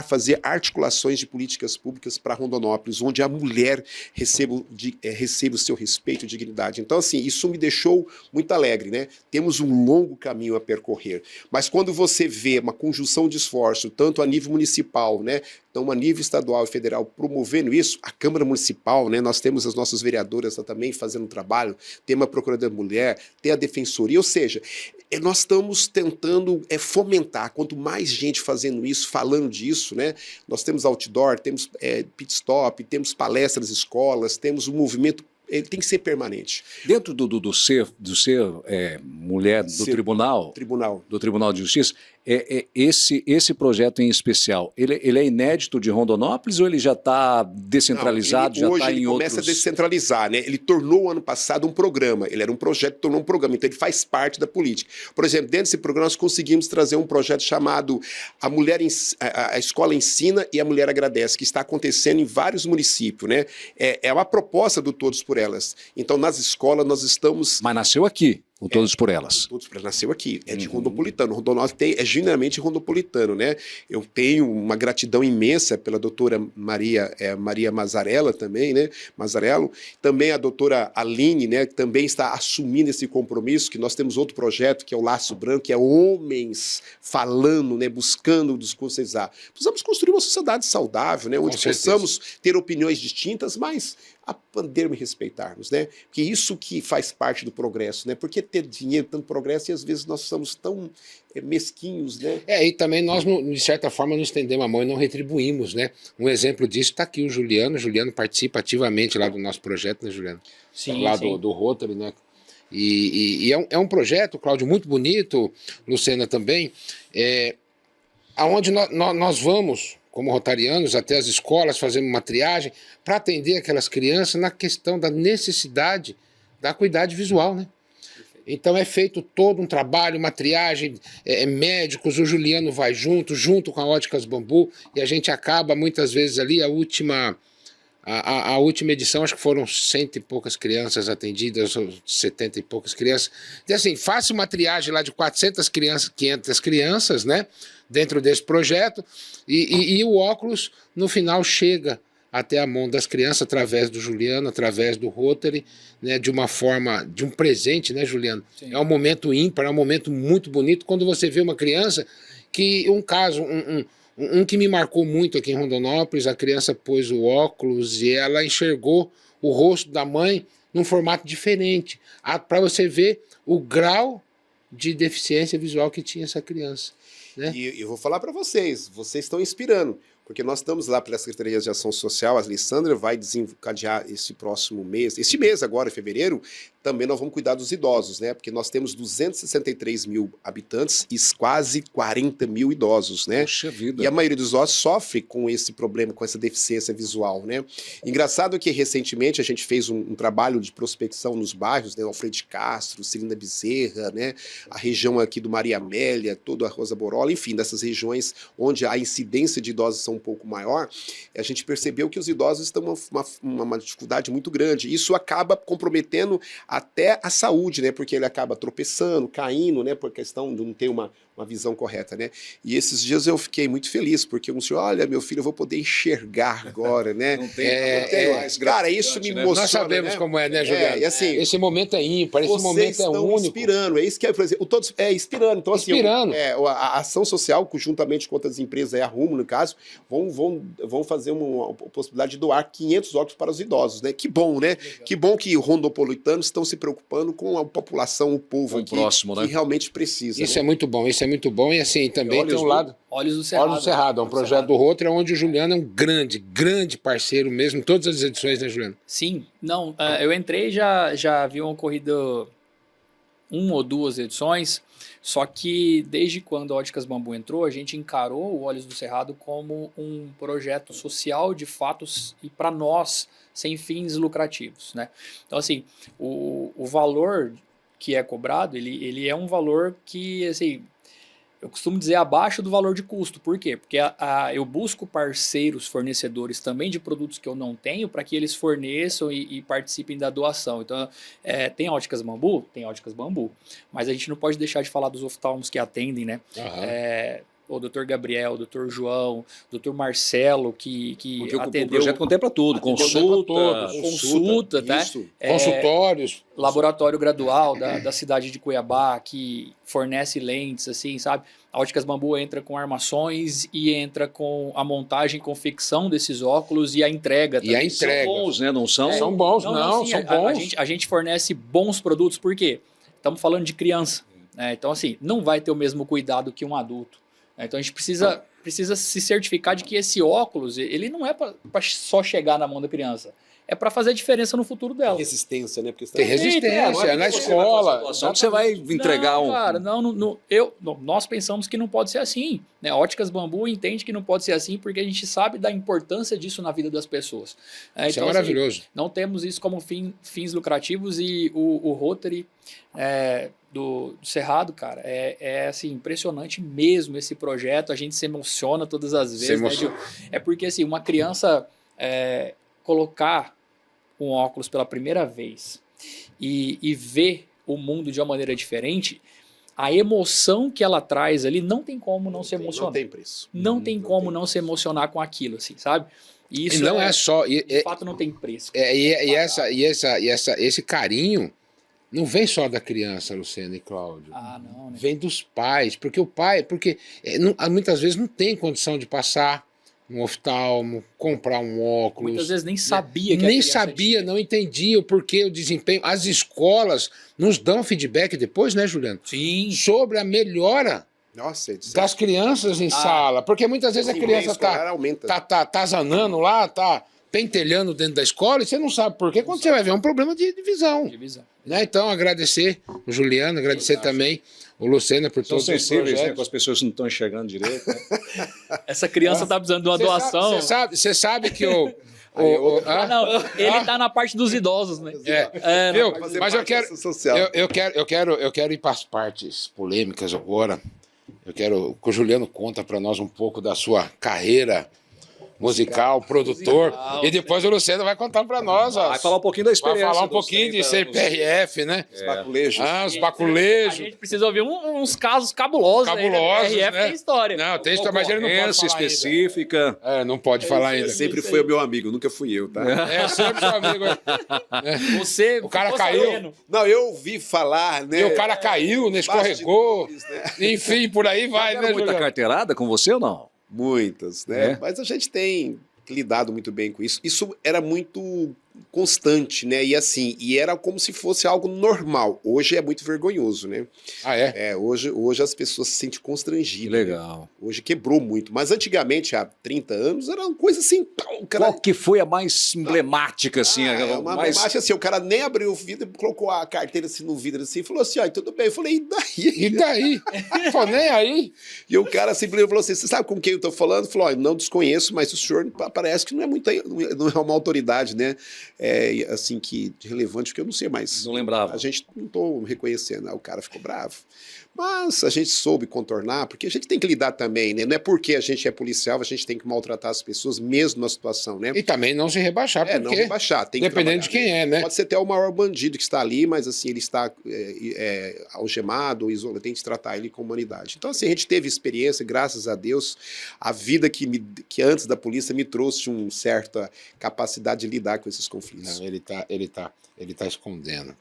Speaker 3: fazer articulações de políticas públicas para Rondonópolis, onde a mulher receba o seu respeito e dignidade. Então, assim, isso me deixou muito alegre, né? Temos um longo caminho a percorrer. Mas quando você vê uma conjunção de esforço, tanto a nível municipal, né? Então, a nível estadual e federal promovendo isso, a Câmara Municipal, né? Nós temos as nossas vereadoras também fazendo um trabalho, tem uma Procuradoria da Mulher, tem a Defensoria, ou seja, nós estamos tentando fomentar, quanto mais gente fazendo isso, falando disso, né? Nós temos outdoor, temos pit stop, temos palestras nas escolas, temos um movimento, ele tem que ser permanente.
Speaker 2: Dentro do ser mulher do tribunal, do Tribunal de Justiça, esse projeto em especial, ele é inédito de Rondonópolis ou ele já está descentralizado, já está em outros...
Speaker 3: Hoje ele começa a descentralizar, né? Ele tornou ano passado um programa, ele era um projeto, tornou um programa, então ele faz parte da política. Por exemplo, dentro desse programa nós conseguimos trazer um projeto chamado A Escola Ensina e a Mulher Agradece, que está acontecendo em vários municípios, né? É uma proposta do Todos por Elas. Então nas escolas nós estamos...
Speaker 2: Mas nasceu aqui. O Todos por Elas.
Speaker 3: Todos por Elas nasceu aqui, de rondopolitano. Rondonópolis é genuinamente rondopolitano, né? Eu tenho uma gratidão imensa pela doutora Maria Mazzarella também, né? Mazzarello. Também a doutora Aline, né? Que também está assumindo esse compromisso, que nós temos outro projeto, que é o Laço Branco, que é homens falando, né? Buscando desconscientizar. Precisamos construir uma sociedade saudável, né? Onde possamos ter opiniões distintas, mas aprendermos e respeitarmos, né? Porque isso que faz parte do progresso, né? Porque ter dinheiro, tanto progresso, e às vezes nós somos tão mesquinhos, né?
Speaker 1: E também nós, de certa forma, não estendemos a mão e não retribuímos, né? Um exemplo disso está aqui o Juliano. Juliano participa ativamente lá do nosso projeto, né, Juliano?
Speaker 4: Sim,
Speaker 1: lá
Speaker 4: sim.
Speaker 1: do Rotary, né? E é um projeto, Cláudio, muito bonito, Lucena também, aonde nós vamos, como rotarianos, até as escolas, fazendo uma triagem para atender aquelas crianças na questão da necessidade da acuidade visual, né? Então é feito todo um trabalho, uma triagem, médicos, o Juliano vai junto com a Óticas Bambu, e a gente acaba muitas vezes ali, a última edição, acho que foram 100 e poucas crianças atendidas, ou 70 e poucas crianças. E assim, faça uma triagem lá de 400 crianças, 500 crianças, né? Dentro desse projeto, e o óculos, no final, chega até a mão das crianças, através do Juliano, através do Rotary, né, de uma forma, de um presente, né, Juliano? Sim. É um momento ímpar, é um momento muito bonito, quando você vê uma criança, que um caso, um que me marcou muito aqui em Rondonópolis, a criança pôs o óculos e ela enxergou o rosto da mãe num formato diferente, para você ver o grau de deficiência visual que tinha essa criança. Né?
Speaker 3: E eu vou falar para vocês estão inspirando, porque nós estamos lá pela Secretaria de Ação Social, a Alessandra vai desencadear esse próximo mês, este mês agora, em fevereiro, também nós vamos cuidar dos idosos, né? Porque nós temos 263 mil habitantes e quase 40 mil idosos, né?
Speaker 2: Puxa vida.
Speaker 3: E a maioria dos idosos sofre com esse problema, com essa deficiência visual, né? Engraçado que recentemente a gente fez um trabalho de prospecção nos bairros, né? Alfredo Castro, Celina Bezerra, né? A região aqui do Maria Amélia, toda a Rosa Borola, enfim, dessas regiões onde a incidência de idosos são um pouco maior, a gente percebeu que os idosos estão uma dificuldade muito grande. Isso acaba comprometendo até a saúde, né? Porque ele acaba tropeçando, caindo, né? Por questão de não ter uma visão correta, né? E esses dias eu fiquei muito feliz, porque um senhor, olha, meu filho, eu vou poder enxergar agora, né?
Speaker 2: Não tem mais
Speaker 3: cara, isso me
Speaker 2: né?
Speaker 3: emociona,
Speaker 1: Nós sabemos,
Speaker 3: né?
Speaker 1: como é, né, Juliano?
Speaker 3: E assim,
Speaker 1: esse momento é ímpar, esse momento é único.
Speaker 3: inspirando, é isso que é, por exemplo, todos inspirando. Então, assim,
Speaker 1: Inspirando.
Speaker 3: a ação social, juntamente com outras empresas, a Rumo, no caso, vão fazer uma possibilidade de doar 500 óculos para os idosos, né? Que bom, né?
Speaker 4: Legal.
Speaker 3: Que bom que rondopolitanos estão se preocupando com a população, o povo
Speaker 2: Com o
Speaker 3: aqui,
Speaker 2: próximo, né?
Speaker 3: que realmente precisa.
Speaker 1: Isso
Speaker 3: né?
Speaker 1: é muito bom, isso é muito bom. E assim, também tem um lado...
Speaker 4: Olhos do Cerrado.
Speaker 1: Olhos do Cerrado, é um projeto do Rotary, onde o Juliano é um grande parceiro mesmo, em todas as edições, né, Juliano?
Speaker 4: Sim, não, eu entrei, já havia ocorrido 1 ou 2 edições, só que desde quando a Óticas Bambu entrou, a gente encarou o Olhos do Cerrado como um projeto social de fatos e para nós, sem fins lucrativos, né? Então, assim, o valor que é cobrado, ele é um valor que, assim, eu costumo dizer abaixo do valor de custo. Por quê? Porque eu busco parceiros, fornecedores também de produtos que eu não tenho para que eles forneçam e participem da doação. Então, tem Óticas Bambu? Tem Óticas Bambu. Mas a gente não pode deixar de falar dos oftalmos que atendem, né? O Dr. Gabriel, o Dr. João, o Dr. Marcelo, que
Speaker 2: Porque
Speaker 4: atendeu...
Speaker 2: o projeto contempla tudo,
Speaker 4: consulta, tá?
Speaker 1: Consultórios.
Speaker 4: Laboratório gradual da cidade de Cuiabá, que fornece lentes, assim, sabe? A Óticas Bambu entra com armações e entra com a montagem e confecção desses óculos e a entrega também.
Speaker 1: E a entrega.
Speaker 2: São bons, né? Não são?
Speaker 1: São bons,
Speaker 4: sim,
Speaker 1: são bons.
Speaker 4: A gente fornece bons produtos, por quê? Estamos falando de criança, né? Então, assim, não vai ter o mesmo cuidado que um adulto. Então, a gente precisa se certificar de que esse óculos, ele não é para só chegar na mão da criança. É para fazer a diferença no futuro dela.
Speaker 3: Resistência, né? Porque
Speaker 1: Tem resistência, na escola.
Speaker 2: Você vai entregar
Speaker 4: não, cara, nós pensamos que não pode ser assim, né? Óticas Bambu entende que não pode ser assim porque a gente sabe da importância disso na vida das pessoas.
Speaker 1: Isso é maravilhoso.
Speaker 4: Assim, não temos isso como fins lucrativos e o Rotary do Cerrado, cara, é assim, impressionante mesmo esse projeto. A gente se emociona todas as vezes, né, Gil? É porque assim, uma criança colocar um óculos pela primeira vez e ver o mundo de uma maneira diferente, a emoção que ela traz ali não tem como não se emocionar.
Speaker 3: Não tem preço.
Speaker 4: Não tem como não se emocionar com aquilo, assim, sabe? E isso
Speaker 1: E não é só...
Speaker 4: de fato não tem preço.
Speaker 1: Esse carinho não vem só da criança, Luciano e Cláudio.
Speaker 4: Não, né?
Speaker 1: Vem dos pais, porque muitas vezes não tem condição de passar um oftalmo, comprar um óculos.
Speaker 4: Muitas vezes nem sabia que
Speaker 1: nem sabia, não entendia o porquê, o desempenho. As escolas nos dão feedback depois, né, Juliano?
Speaker 4: Sim.
Speaker 1: Sobre a melhora das crianças em sala. Porque muitas vezes a criança tá atazanando lá, tá pentelhando dentro da escola e você não sabe por quê. Quando você vai ver, é um problema de visão. Né? Então, agradecer o Juliano, agradecer também o Lucena por todos os projetos.
Speaker 2: Né, com as pessoas que não estão enxergando direito. Né?
Speaker 4: Essa criança tá precisando de uma doação.
Speaker 1: Você sabe que
Speaker 4: ele tá na parte dos idosos, né?
Speaker 1: Viu? Mas eu quero ir para as partes polêmicas agora. Eu quero que o Juliano conta para nós um pouco da sua carreira musical, produtor, e depois o Luciano vai contar para nós.
Speaker 2: Vai falar um pouquinho da experiência.
Speaker 1: Vai falar um pouquinho de CPRF, né?
Speaker 3: Os baculejos.
Speaker 1: Os baculejos.
Speaker 4: A gente precisa ouvir uns casos cabulosos.
Speaker 1: Cabulosos,
Speaker 4: RF
Speaker 1: né?
Speaker 4: tem história.
Speaker 1: Não, tem história, mas ele não pode falar
Speaker 2: específica.
Speaker 1: Ainda. Não pode falar ainda.
Speaker 3: Sempre foi o meu amigo, nunca fui eu, tá?
Speaker 1: Sempre seu amigo.
Speaker 4: O
Speaker 1: cara caiu.
Speaker 4: Sabendo.
Speaker 3: Não, eu ouvi falar, né?
Speaker 1: E o cara caiu, né? Escorregou.
Speaker 3: Né?
Speaker 1: Enfim, por aí vai, né,
Speaker 2: muita carteirada com você ou não?
Speaker 3: Muitas, né? Mas a gente tem lidado muito bem com isso. Isso era muito constante, né? E assim, era como se fosse algo normal. Hoje é muito vergonhoso, né? Hoje as pessoas se sentem constrangidas.
Speaker 2: Legal.
Speaker 3: Né? Hoje quebrou muito. Mas antigamente, há 30 anos, era uma coisa assim...
Speaker 2: Qual que foi a mais emblemática, assim?
Speaker 3: Emblemática, assim, o cara nem abriu o vidro, colocou a carteira assim no vidro assim, e falou assim, tudo bem. Eu falei, e daí?
Speaker 1: E daí? Pô, nem aí.
Speaker 3: E o cara simplesmente falou assim, você sabe com quem eu tô falando? Falou, não desconheço, mas o senhor parece que não é uma autoridade, né? Assim, que relevante, porque eu não sei mais.
Speaker 2: Não lembrava.
Speaker 3: A gente não tô reconhecendo. O cara ficou bravo. Mas a gente soube contornar, porque a gente tem que lidar também, né? Não é porque a gente é policial, a gente tem que maltratar as pessoas, mesmo na situação, né?
Speaker 1: E também não se rebaixar, porque
Speaker 3: não rebaixar, tem que
Speaker 1: dependendo de quem é, né?
Speaker 3: Pode ser até o maior bandido que está ali, mas assim, ele está algemado, isolado, tem que tratar ele com humanidade. Então assim, a gente teve experiência, graças a Deus, a vida que antes da polícia me trouxe uma certa capacidade de lidar com esses conflitos.
Speaker 1: Não, ele tá escondendo.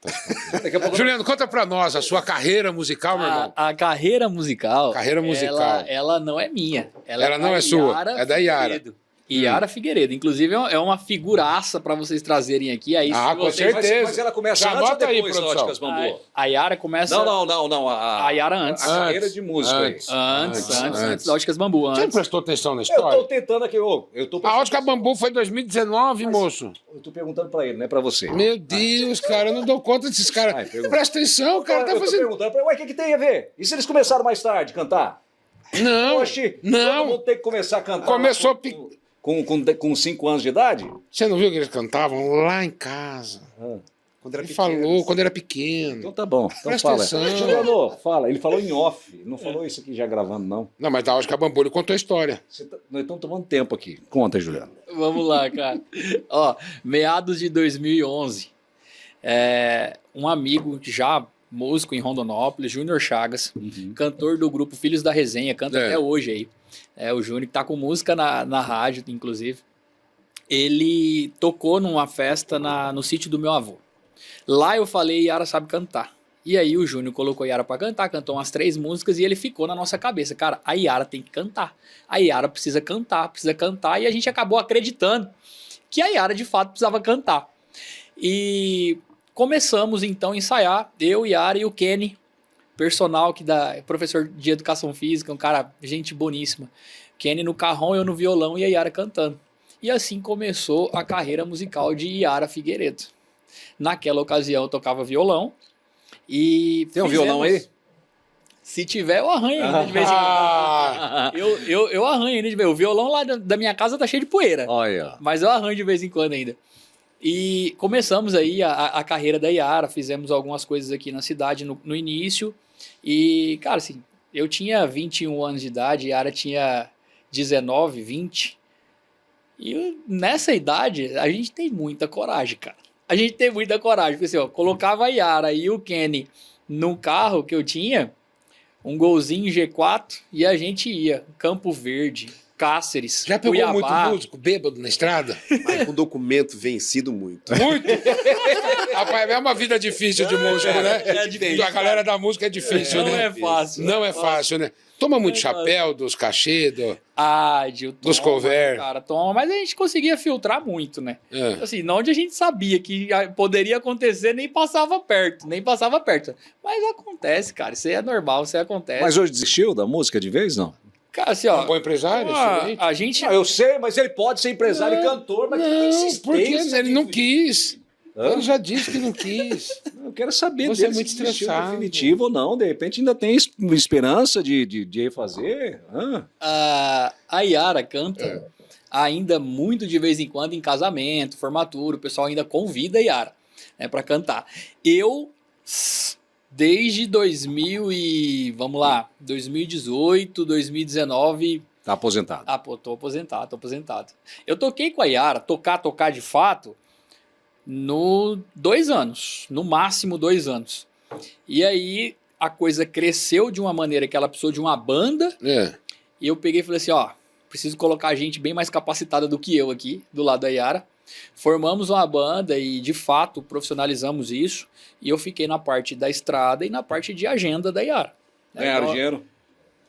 Speaker 1: Juliano, conta pra nós a sua carreira musical, meu irmão.
Speaker 4: A carreira musical.
Speaker 1: Carreira musical.
Speaker 4: Ela não é minha.
Speaker 1: Ela não é sua, é da Yara.
Speaker 4: Yara Figueiredo. Inclusive, é uma figuraça para vocês trazerem aqui. Aí,
Speaker 1: com certeza.
Speaker 2: Mas ela começa
Speaker 1: Já
Speaker 2: antes ou
Speaker 1: bota aí,
Speaker 2: depois,
Speaker 1: produção.
Speaker 2: Óticas Bambu?
Speaker 4: A Yara começa...
Speaker 2: Não.
Speaker 4: A Yara antes.
Speaker 2: A carreira de música.
Speaker 4: Antes da Óticas Bambu.
Speaker 1: Você não
Speaker 4: Antes.
Speaker 1: prestou atenção na
Speaker 2: Eu
Speaker 1: história?
Speaker 2: tô tentando aqui,
Speaker 1: A Ótica Bambu foi em 2019, moço.
Speaker 2: Eu tô perguntando pra ele, não é pra você.
Speaker 1: Meu Deus, cara, eu não dou conta desses caras.
Speaker 2: Pergunta.
Speaker 1: Presta atenção, o cara tá
Speaker 2: Eu tô
Speaker 1: fazendo...
Speaker 2: perguntando pra ele, ué, o que tem a ver? E se eles começaram mais tarde a cantar?
Speaker 1: Não,
Speaker 2: Todo
Speaker 1: não.
Speaker 2: mundo tem que começar a cantar
Speaker 1: Começou...
Speaker 2: com 5 anos de idade?
Speaker 1: Você não viu que eles cantavam lá em casa?
Speaker 3: Quando era
Speaker 1: Ele
Speaker 3: pequeno,
Speaker 1: falou quando era pequeno.
Speaker 2: Então tá bom. Então
Speaker 1: Presta
Speaker 2: fala.
Speaker 1: atenção.
Speaker 2: Juliano, fala. Ele falou em off. Ele não falou isso aqui já gravando, não.
Speaker 1: Não, mas da Ótica Bambu ele contou a história.
Speaker 2: Nós estamos tomando tempo aqui. Conta, Juliano.
Speaker 4: Vamos lá, cara. Ó, meados de 2011, um amigo já músico em Rondonópolis, Júnior Chagas, cantor do grupo Filhos da Resenha, canta até hoje aí. O Júnior que tá com música na rádio, inclusive. Ele tocou numa festa no sítio do meu avô. Lá eu falei, Yara sabe cantar. E aí o Júnior colocou a Yara pra cantar, cantou umas 3 músicas e ele ficou na nossa cabeça. Cara, a Yara tem que cantar. A Yara precisa cantar. E a gente acabou acreditando que a Yara de fato precisava cantar. E começamos então a ensaiar, eu, Yara e o Kenny, personal que professor de educação física, um cara, gente boníssima. Kenny no carrão, eu no violão e a Yara cantando. E assim começou a carreira musical de Yara Figueiredo. Naquela ocasião eu tocava violão e
Speaker 2: tem um violão aí?
Speaker 4: Se tiver, eu arranho ainda de vez em quando. Eu arranho ainda de vez. O violão lá da minha casa tá cheio de poeira.
Speaker 2: Olha.
Speaker 4: Mas eu arranho de vez em quando ainda. E começamos aí a carreira da Yara, fizemos algumas coisas aqui na cidade no início. E, cara, assim, eu tinha 21 anos de idade, a Yara tinha 19, 20. E nessa idade, a gente tem muita coragem, cara. A gente tem muita coragem. Porque assim, ó, colocava a Yara e o Kenny no carro que eu tinha, um golzinho G4, e a gente ia. Campo Verde, Cáceres,
Speaker 1: Já pegou
Speaker 4: Cuiabá.
Speaker 1: muito músico bêbado na estrada?
Speaker 3: Mas com documento vencido muito.
Speaker 1: Muito? Rapaz, é uma vida difícil de músico, né?
Speaker 4: É difícil.
Speaker 1: A galera da música é difícil,
Speaker 4: Não
Speaker 1: né?
Speaker 4: é fácil.
Speaker 1: Não é fácil, né? Toma muito chapéu dos cachê, dos cover.
Speaker 4: Cara, toma, mas a gente conseguia filtrar muito, né?
Speaker 1: É.
Speaker 4: Assim, onde a gente sabia que poderia acontecer, nem passava perto. Mas acontece, cara, isso aí é normal, isso aí acontece.
Speaker 2: Mas hoje desistiu da música de vez, não?
Speaker 4: Cara, assim, ó,
Speaker 1: Um bom empresário, excelente.
Speaker 4: a gente...
Speaker 2: Eu sei, mas ele pode ser empresário e cantor, mas tem insistência.
Speaker 1: Porque ele não quis. Ele já disse que não quis.
Speaker 2: Eu quero saber
Speaker 1: Você
Speaker 2: dele
Speaker 1: é muito
Speaker 2: se desistiu
Speaker 1: estressado.
Speaker 2: definitivo ou não. De repente ainda tem esperança de refazer.
Speaker 4: A Yara canta ainda muito de vez em quando em casamento, formatura, o pessoal ainda convida a Yara, né, para cantar. Eu, desde 2018, 2019...
Speaker 2: Tá aposentado.
Speaker 4: Tô aposentado. Eu toquei com a Yara, tocar de fato, no 2 anos, no máximo 2 anos. E aí a coisa cresceu de uma maneira que ela precisou de uma banda, e eu peguei e falei assim, ó, preciso colocar gente bem mais capacitada do que eu aqui, do lado da Yara. Formamos uma banda e, de fato, profissionalizamos isso, e eu fiquei na parte da estrada e na parte de agenda da Yara.
Speaker 2: Ganharam dinheiro?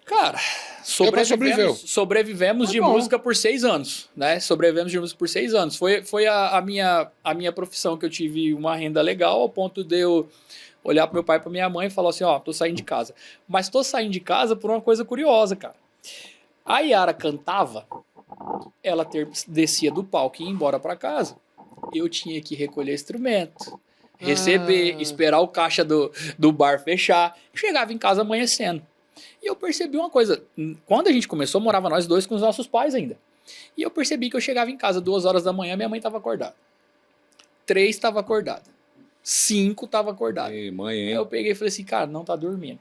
Speaker 4: Cara, sobrevivemos de música por 6 anos, né? Sobrevivemos de música por 6 anos. Foi a minha profissão que eu tive uma renda legal, ao ponto de eu olhar para meu pai e para minha mãe e falar assim, ó, tô saindo de casa. Mas tô saindo de casa por uma coisa curiosa, cara. A Yara cantava, ela descia do palco e ia embora para casa. Eu tinha que recolher instrumento, receber, esperar o caixa do bar fechar. Chegava em casa amanhecendo. E eu percebi uma coisa, quando a gente começou, morava nós dois com os nossos pais ainda. E eu percebi que eu chegava em casa 2 horas da manhã, minha mãe estava acordada. 3 estava acordada. 5 estava acordada.
Speaker 2: Ei, mãe, hein?
Speaker 4: Aí eu peguei e falei assim, cara, não tá dormindo.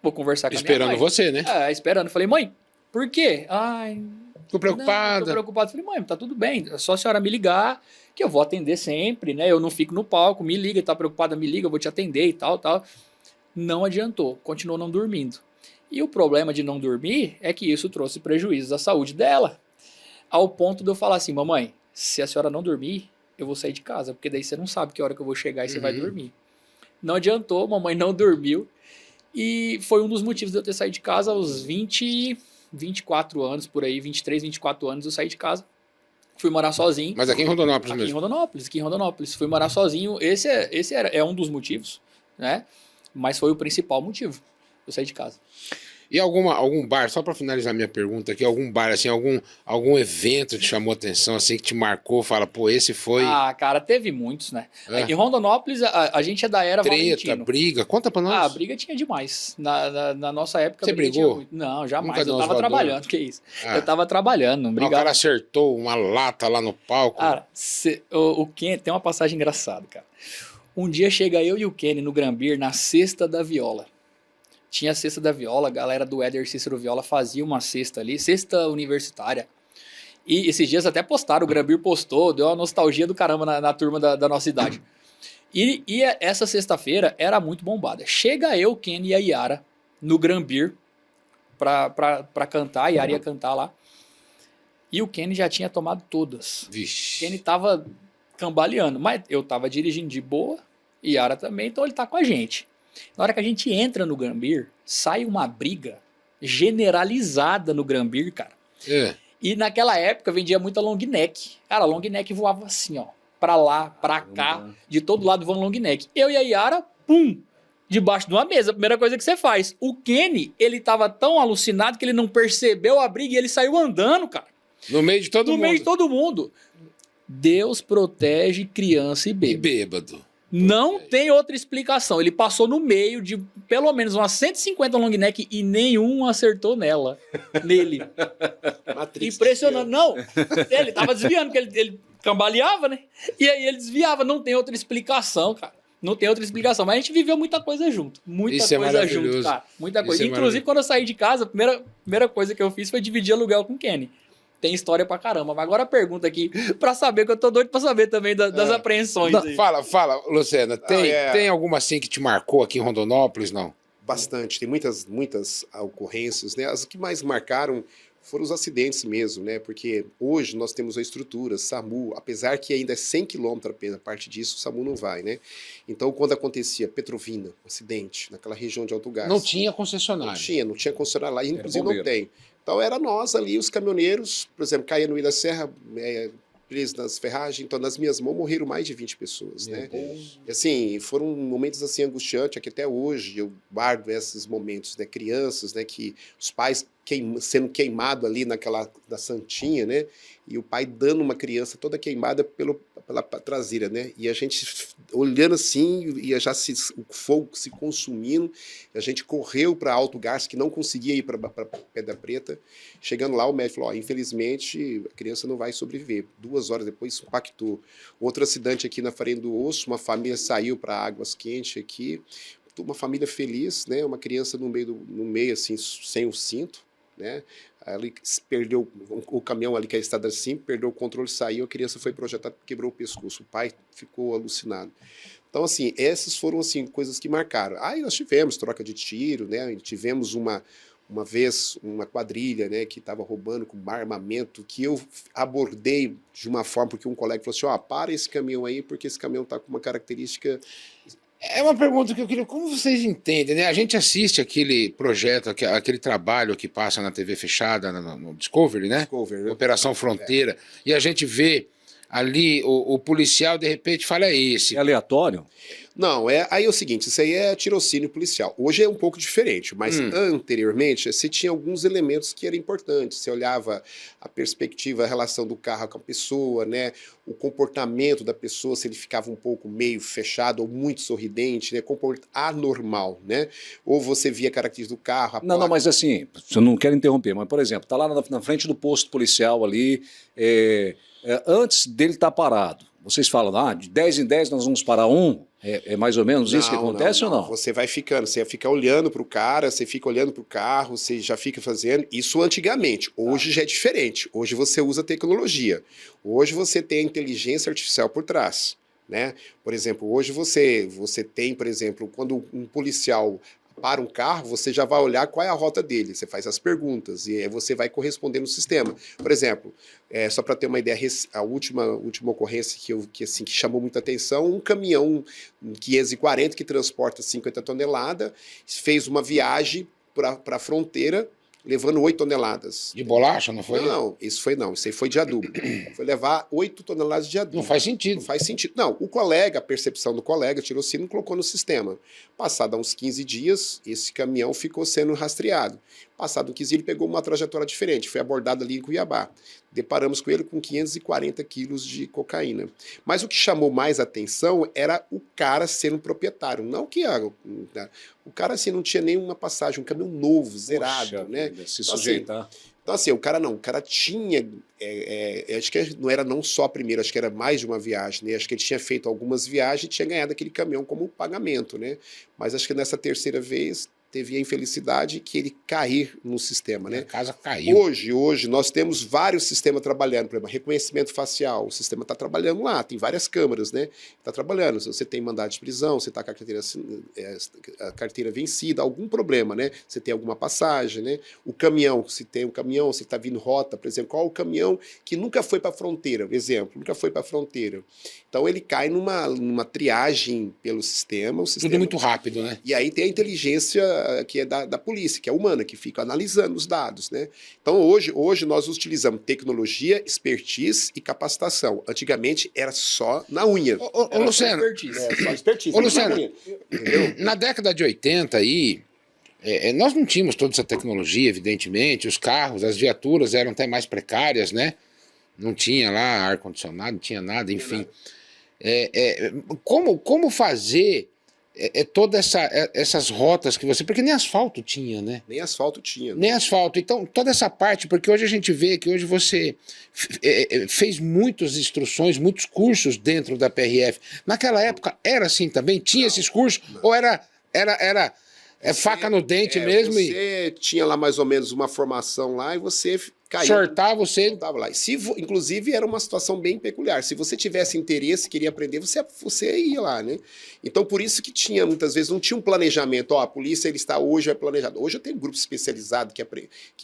Speaker 4: Vou conversar com a minha
Speaker 1: Esperando
Speaker 4: mãe.
Speaker 1: você, né?
Speaker 4: Esperando. Falei, mãe, por quê? Ai,
Speaker 1: Ficou preocupada.
Speaker 4: Não, tô preocupado. Falei, mãe, tá tudo bem. É só a senhora me ligar, que eu vou atender sempre, né? Eu não fico no palco, me liga, tá preocupada, me liga, eu vou te atender e tal, tal. Não adiantou, continuou não dormindo. E o problema de não dormir é que isso trouxe prejuízos à saúde dela. Ao ponto de eu falar assim, mamãe, se a senhora não dormir, eu vou sair de casa, porque daí você não sabe que hora que eu vou chegar e você vai dormir. Não adiantou, mamãe não dormiu. E foi um dos motivos de eu ter saído de casa aos 24 anos, por aí, 23, 24 anos eu saí de casa. Fui morar sozinho.
Speaker 1: Mas aqui em Rondonópolis
Speaker 4: aqui
Speaker 1: mesmo?
Speaker 4: Aqui em Rondonópolis. Fui morar sozinho. Esse é um dos motivos, né? Mas foi o principal motivo. Eu saí de casa.
Speaker 1: E algum bar, só para finalizar minha pergunta aqui, algum bar, assim, algum evento te chamou atenção, assim, que te marcou, fala, pô, esse foi...
Speaker 4: Ah, cara, teve muitos, né? Em Rondonópolis, a gente é da era
Speaker 1: Treta,
Speaker 4: Valentino.
Speaker 1: briga, conta pra nós.
Speaker 4: Ah, briga tinha demais. Na nossa época...
Speaker 1: Você brigou?
Speaker 4: Não, jamais.
Speaker 1: Nunca
Speaker 4: Eu tava trabalhando, que isso?
Speaker 1: Ah.
Speaker 4: Eu tava trabalhando, não
Speaker 1: O
Speaker 4: brigava.
Speaker 1: cara acertou uma lata lá no palco.
Speaker 4: Cara, o Ken tem uma passagem engraçada, cara. Um dia chega eu e o Kenny no Grambir na Cesta da Viola. Tinha a Cesta da Viola, a galera do Éder Cícero Viola fazia uma cesta ali, cesta universitária. E esses dias até postaram, o Grambir postou, deu uma nostalgia do caramba na turma da nossa idade. E essa sexta-feira era muito bombada. Chega eu, Kenny e a Yara no Grambir pra cantar, a Yara ia cantar lá. E o Kenny já tinha tomado todas.
Speaker 1: Vixe.
Speaker 4: O Kenny tava cambaleando, mas eu tava dirigindo de boa, e Yara também, então ele tá com a gente. Na hora que a gente entra no Grambir, sai uma briga generalizada no Grambir, cara.
Speaker 1: É.
Speaker 4: E naquela época vendia muita long neck. Cara, long neck voava assim, ó, pra lá, pra cá, de todo lado voando long neck. Eu e a Yara, pum, debaixo de uma mesa, a primeira coisa que você faz. O Kenny, ele tava tão alucinado que ele não percebeu a briga e ele saiu andando, cara.
Speaker 1: No meio de todo mundo.
Speaker 4: No meio de todo mundo. Deus protege criança e
Speaker 1: E
Speaker 4: bêbado.
Speaker 1: bêbado.
Speaker 4: Não tem outra explicação. Ele passou no meio de pelo menos umas 150 long neck e nenhum acertou nele.
Speaker 3: Matrix.
Speaker 4: Impressionante. Não, ele tava desviando, porque ele cambaleava, né? E aí ele desviava. Não tem outra explicação, cara. Não tem outra explicação. Mas a gente viveu muita coisa junto. Muita
Speaker 1: Isso é
Speaker 4: coisa
Speaker 1: maravilhoso.
Speaker 4: junto, cara. Muita coisa.
Speaker 1: Isso é
Speaker 4: Inclusive,
Speaker 1: maravilhoso.
Speaker 4: quando eu saí de casa, a primeira coisa que eu fiz foi dividir aluguel com o Kenny. Tem história pra caramba. Mas agora a pergunta aqui, pra saber, que eu tô doido pra saber também das apreensões.
Speaker 1: Não,
Speaker 4: aí.
Speaker 1: fala, Luciana. Tem alguma assim que te marcou aqui em Rondonópolis, não?
Speaker 3: Bastante, tem muitas ocorrências, né? As que mais marcaram foram os acidentes mesmo, né? Porque hoje nós temos a estrutura, SAMU, apesar que ainda é 100 quilômetros apenas, a parte disso o SAMU não vai, né? Então, quando acontecia Petrovina, um acidente, naquela região de Alto Gás...
Speaker 1: Não tinha concessionário.
Speaker 3: Não tinha concessionário lá, inclusive não
Speaker 2: bombeiro.
Speaker 3: tem. Então, era nós ali, os caminhoneiros, por exemplo, caía no meio da serra, presos nas ferragens, então nas minhas mãos morreram mais de 20 pessoas, né? E, assim, foram momentos assim angustiantes, que até hoje eu guardo esses momentos, né? Crianças, né? Que os pais sendo queimados ali da santinha, né? E o pai dando uma criança toda queimada pela traseira, né? E a gente olhando assim, e já o fogo se consumindo, a gente correu para Alto Gás, que não conseguia ir para Pedra Preta. Chegando lá, o médico falou, infelizmente, a criança não vai sobreviver. 2 horas depois, impactou. Outro acidente aqui na Farinha do Osso, uma família saiu para Águas Quentes aqui, uma família feliz, né? Uma criança no meio assim, sem o cinto, né? Ali perdeu o caminhão ali, que é a estrada assim, perdeu o controle, saiu, a criança foi projetada, quebrou o pescoço, o pai ficou alucinado. Então, assim, essas foram, assim, coisas que marcaram. Aí nós tivemos troca de tiro, né? Tivemos uma vez uma quadrilha, né, que estava roubando com armamento, que eu abordei de uma forma, porque um colega falou assim, para esse caminhão aí, porque esse caminhão está com uma característica...
Speaker 1: É uma pergunta que eu queria... Como vocês entendem, né? A gente assiste aquele projeto, aquele trabalho que passa na TV fechada, no Discovery, né?
Speaker 3: Discovery, né?
Speaker 1: Operação Fronteira. E a gente vê ali o policial, de repente, fala, é esse.
Speaker 2: É aleatório?
Speaker 3: Não, aí é o seguinte, isso aí é tirocínio policial. Hoje é um pouco diferente, mas anteriormente você tinha alguns elementos que eram importantes. Você olhava a perspectiva, a relação do carro com a pessoa, né? O comportamento da pessoa, se ele ficava um pouco meio fechado ou muito sorridente, né? Anormal, né? Ou você via a característica do carro.
Speaker 2: Não, mas assim, eu não quero interromper, mas, por exemplo, tá lá na frente do posto policial ali, antes dele estar parado, vocês falam, de 10 em 10 nós vamos parar um. É mais ou menos isso que acontece ou não?
Speaker 3: Você vai ficando, você fica olhando para o cara, você fica olhando para o carro, você já fica fazendo. Isso antigamente. Hoje já é diferente. Hoje você usa tecnologia. Hoje você tem a inteligência artificial por trás, né? Por exemplo, hoje você tem, por exemplo, quando um policial para um carro, você já vai olhar qual é a rota dele, você faz as perguntas e aí você vai corresponder no sistema. Por exemplo, só para ter uma ideia, a última ocorrência que chamou muita atenção, um caminhão 540 que transporta 50 toneladas, fez uma viagem para a fronteira, levando 8 toneladas.
Speaker 1: De bolacha, não foi?
Speaker 3: Não, isso aí foi de adubo. Foi levar 8 toneladas de adubo.
Speaker 1: Não faz sentido.
Speaker 3: Não faz sentido. Não, o colega, a percepção do colega, tirou o sino e colocou no sistema. Passado uns 15 dias, esse caminhão ficou sendo rastreado. Passado 15 dias, ele pegou uma trajetória diferente, foi abordado ali em Cuiabá. Deparamos com ele com 540 quilos de cocaína. Mas o que chamou mais atenção era o cara sendo proprietário, não que o cara assim, não tinha nenhuma passagem, um caminhão novo, zerado,
Speaker 2: Poxa,
Speaker 3: né?
Speaker 2: Se
Speaker 3: Então,
Speaker 2: sujeitar.
Speaker 3: Então, assim, o cara tinha, acho que não era não só a primeira, acho que era mais de uma viagem, né? Acho que ele tinha feito algumas viagens e tinha ganhado aquele caminhão como pagamento, né? Mas acho que nessa terceira vez teve a infelicidade que ele cair no sistema, né?
Speaker 1: A casa caiu.
Speaker 3: Hoje nós temos vários sistemas trabalhando, por exemplo, reconhecimento facial, o sistema está trabalhando lá, tem várias câmeras, né? Está trabalhando, se você tem mandado de prisão, você está com a carteira vencida, algum problema, né? Você tem alguma passagem, né? O caminhão, se tem um caminhão, se está vindo rota, por exemplo, qual o caminhão que nunca foi para a fronteira, exemplo, nunca foi para a fronteira. Então ele cai numa triagem pelo sistema,
Speaker 1: Tudo muito rápido, né?
Speaker 3: E aí tem a inteligência que é da polícia, que é humana, que fica analisando os dados, né? Então hoje nós utilizamos tecnologia, expertise e capacitação. Antigamente era só na unha.
Speaker 1: Ô Luciano,
Speaker 3: Só expertise.
Speaker 1: Ô, Luciano, na década de 80 aí, nós não tínhamos toda essa tecnologia, evidentemente, os carros, as viaturas eram até mais precárias, né? Não tinha lá ar-condicionado, não tinha nada, enfim. Como fazer todas essas rotas que você... Porque nem asfalto tinha, né?
Speaker 3: Nem asfalto tinha.
Speaker 1: Nem asfalto. Então, toda essa parte, porque hoje a gente vê que hoje você fez muitas instruções, muitos cursos dentro da PRF. Naquela época era assim também? Tinha esses cursos? Não. Ou era faca no dente mesmo?
Speaker 3: Você tinha lá mais ou menos uma formação lá e você...
Speaker 1: Sortar você...
Speaker 3: Estava lá. Inclusive, era uma situação bem peculiar. Se você tivesse interesse, queria aprender, você ia lá, né? Então, por isso que tinha, muitas vezes, não tinha um planejamento. Ó, a polícia, ele está hoje, é planejado. Hoje eu tenho um grupo especializado, que é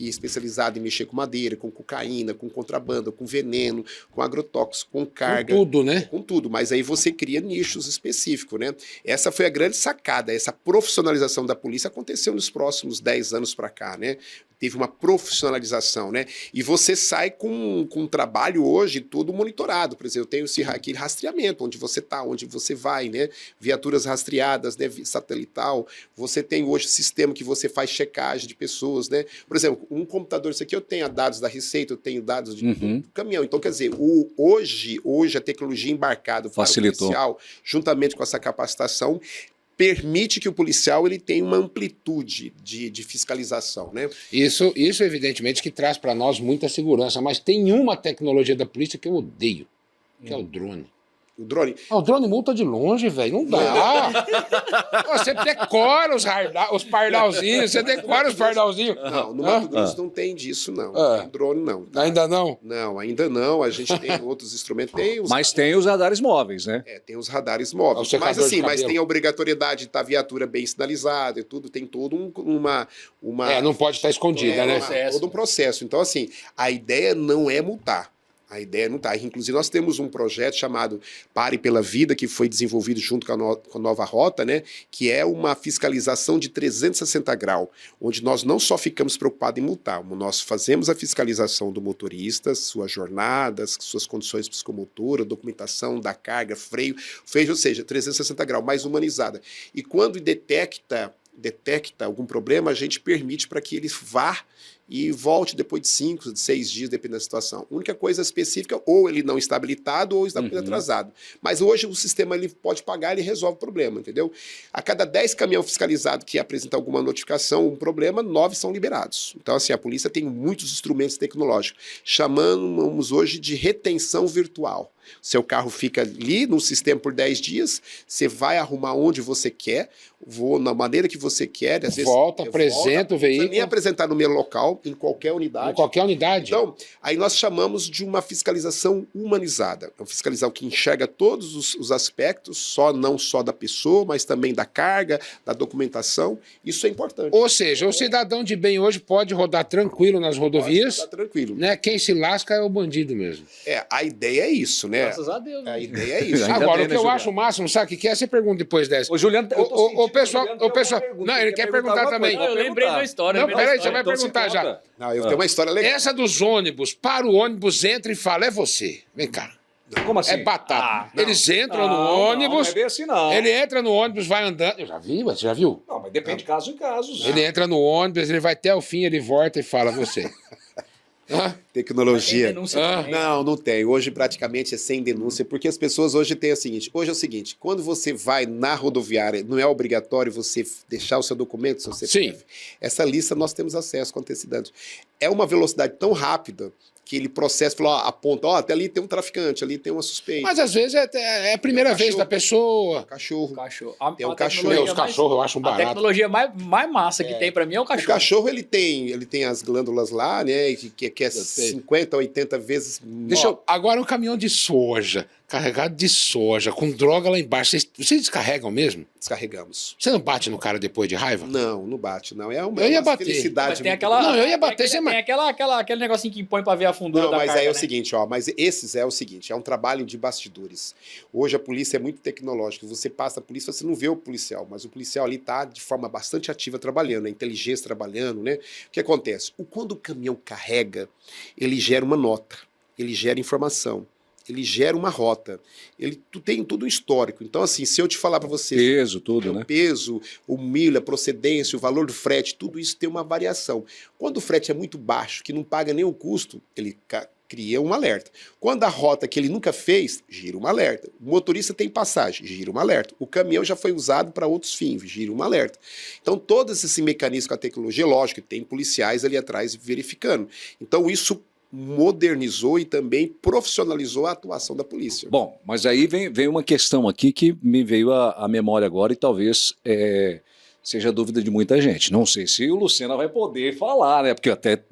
Speaker 3: especializado em mexer com madeira, com cocaína, com contrabando, com veneno, com agrotóxico, com carga.
Speaker 1: Com tudo, né?
Speaker 3: Com tudo. Mas aí você cria nichos específicos, né? Essa foi a grande sacada. Essa profissionalização da polícia aconteceu nos próximos 10 anos para cá, né? Teve uma profissionalização, né? E você sai com um trabalho hoje todo monitorado. Por exemplo, eu tenho aquele rastreamento, onde você está, onde você vai, né? Viaturas rastreadas, né? Satelital. Você tem hoje sistema que você faz checagem de pessoas, né? Por exemplo, um computador, isso aqui eu tenho dados da Receita, eu tenho dados do caminhão. Então, quer dizer, hoje a tecnologia embarcada para o policial, juntamente com essa capacitação, permite que o policial ele tenha uma amplitude de fiscalização, né?
Speaker 1: Isso evidentemente que traz para nós muita segurança, mas tem uma tecnologia da polícia que eu odeio, que é o drone.
Speaker 3: O drone?
Speaker 1: O drone multa de longe, velho, não dá. Você decora os pardalzinhos, você decora os pardalzinhos.
Speaker 3: Não, no Mato Grosso não tem disso, não. Drone não.
Speaker 1: Tá? Ainda não?
Speaker 3: Não, ainda não. A gente tem outros instrumentos.
Speaker 2: Mas tem os radares móveis, né?
Speaker 3: Tem os radares móveis. Mas assim, tem a obrigatoriedade de estar a viatura bem sinalizada e tudo, tem todo uma...
Speaker 1: não pode estar escondida, né?
Speaker 3: Todo um processo. Então, assim, a ideia não é multar. A ideia não está. Inclusive, nós temos um projeto chamado Pare pela Vida, que foi desenvolvido junto com a Nova Rota, né? Que é uma fiscalização de 360 graus, onde nós não só ficamos preocupados em multar, nós fazemos a fiscalização do motorista, suas jornadas, suas condições psicomotoras, documentação da carga, freio, ou seja, 360 graus, mais humanizada. E quando detecta algum problema, a gente permite para que ele vá e volte depois de 5, 6 dias, dependendo da situação. A única coisa específica, ou ele não está habilitado ou está atrasado. Mas hoje o sistema ele pode pagar, ele resolve o problema, entendeu? A cada 10 caminhões fiscalizados que apresentam alguma notificação, um problema, 9 são liberados. Então, assim, a polícia tem muitos instrumentos tecnológicos. Chamamos hoje de retenção virtual. Seu carro fica ali no sistema por 10 dias, você vai arrumar onde você quer, na maneira que você quer. Às vezes,
Speaker 1: apresenta o veículo.
Speaker 3: Nem apresentar no meu local, em qualquer unidade.
Speaker 1: Em qualquer unidade.
Speaker 3: Então, aí nós chamamos de uma fiscalização humanizada. É uma fiscalização que enxerga todos os aspectos, não só da pessoa, mas também da carga, da documentação. Isso é importante.
Speaker 1: Ou seja, o cidadão de bem hoje pode rodar tranquilo nas rodovias.
Speaker 3: Pode rodar tranquilo.
Speaker 1: Né? Quem se lasca é o bandido mesmo.
Speaker 3: A ideia é isso, né?
Speaker 4: Graças a Deus.
Speaker 3: A ideia é isso.
Speaker 1: Agora, o que eu acho o máximo, sabe o que é? Você pergunta depois dessa.
Speaker 2: Ô, Juliano,
Speaker 1: o pessoal. Não, ele quer perguntar também.
Speaker 4: Eu lembrei da história.
Speaker 1: Não, peraí, você vai perguntar já.
Speaker 3: Não, eu tenho uma história legal.
Speaker 1: Essa dos ônibus, para o ônibus, entra e fala, é você. Vem cá.
Speaker 2: Como assim?
Speaker 1: É batata. Eles entram no ônibus.
Speaker 2: Não é bem assim, não.
Speaker 1: Ele entra no ônibus, vai andando. Eu já vi, você já viu?
Speaker 2: Não, mas depende de caso em caso.
Speaker 1: Ele entra no ônibus, ele vai até o fim, ele volta e fala, você.
Speaker 3: Tecnologia.
Speaker 4: Também.
Speaker 3: Não tem. Hoje praticamente é sem denúncia, porque as pessoas hoje têm hoje é o seguinte, quando você vai na rodoviária, não é obrigatório você deixar o seu documento, seu CPF.
Speaker 1: Sim.
Speaker 3: Essa lista nós temos acesso com antecedência. É uma velocidade tão rápida que ele processa, aponta, até ali tem um traficante, ali tem uma suspeita.
Speaker 1: Mas às vezes é a primeira vez da pessoa.
Speaker 3: Cachorro. Tem um cachorro.
Speaker 1: Os cachorros eu acho um barato.
Speaker 4: A tecnologia mais massa que tem pra mim é o cachorro.
Speaker 3: O cachorro, ele tem as glândulas lá, né, que é 50, 80 vezes...
Speaker 1: Agora um caminhão de soja, carregado de soja, com droga lá embaixo, vocês descarregam mesmo?
Speaker 3: Descarregamos.
Speaker 1: Você não bate no cara depois de raiva?
Speaker 3: Não bate, não. É uma
Speaker 1: Eu ia bater.
Speaker 3: felicidade.
Speaker 4: Mas tem
Speaker 3: muito
Speaker 4: aquela,
Speaker 3: grande.
Speaker 1: Não, eu ia bater,
Speaker 4: tem aquele negocinho que põe pra ver a fundura
Speaker 3: Não,
Speaker 4: da
Speaker 3: mas
Speaker 4: carga,
Speaker 3: aí é o
Speaker 4: né?
Speaker 3: seguinte, mas esses é o seguinte, é um trabalho de bastidores. Hoje a polícia é muito tecnológica, você passa a polícia, você não vê o policial, mas o policial ali está de forma bastante ativa trabalhando, a inteligência trabalhando, né? O que acontece? Quando o caminhão carrega, ele gera uma nota, ele gera informação, ele gera uma rota, tu tem tudo um histórico. Então, assim, se eu te falar para você...
Speaker 2: Peso, tudo, né?
Speaker 3: O peso, o milho, a procedência, o valor do frete, tudo isso tem uma variação. Quando o frete é muito baixo, que não paga nem o custo, ele cria um alerta. Quando a rota que ele nunca fez, gira um alerta. O motorista tem passagem, gira um alerta. O caminhão já foi usado para outros fins, gira um alerta. Então, todo esse mecanismo com a tecnologia, lógico, tem policiais ali atrás verificando. Então, isso modernizou e também profissionalizou a atuação da polícia.
Speaker 2: Bom, mas aí vem uma questão aqui que me veio à memória agora e talvez seja dúvida de muita gente. Não sei se o Lucena vai poder falar, né? Porque até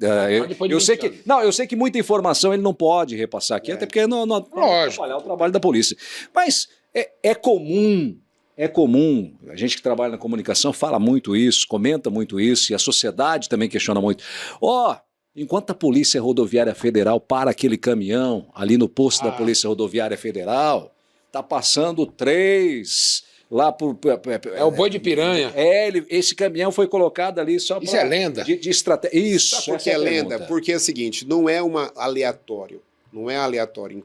Speaker 2: eu sei que muita informação ele não pode repassar aqui, até porque não pode atrapalhar o trabalho da polícia. Mas é comum, a gente que trabalha na comunicação fala muito isso, comenta muito isso, e a sociedade também questiona muito. Enquanto a Polícia Rodoviária Federal para aquele caminhão ali no posto da Polícia Rodoviária Federal, tá passando 3 lá por...
Speaker 1: É o boi de piranha.
Speaker 2: Esse caminhão foi colocado ali só para...
Speaker 1: Isso é lenda.
Speaker 2: De estratégia. Isso.
Speaker 3: Sabe por que é lenda? Porque é o seguinte, não é uma aleatório. Não é aleatório.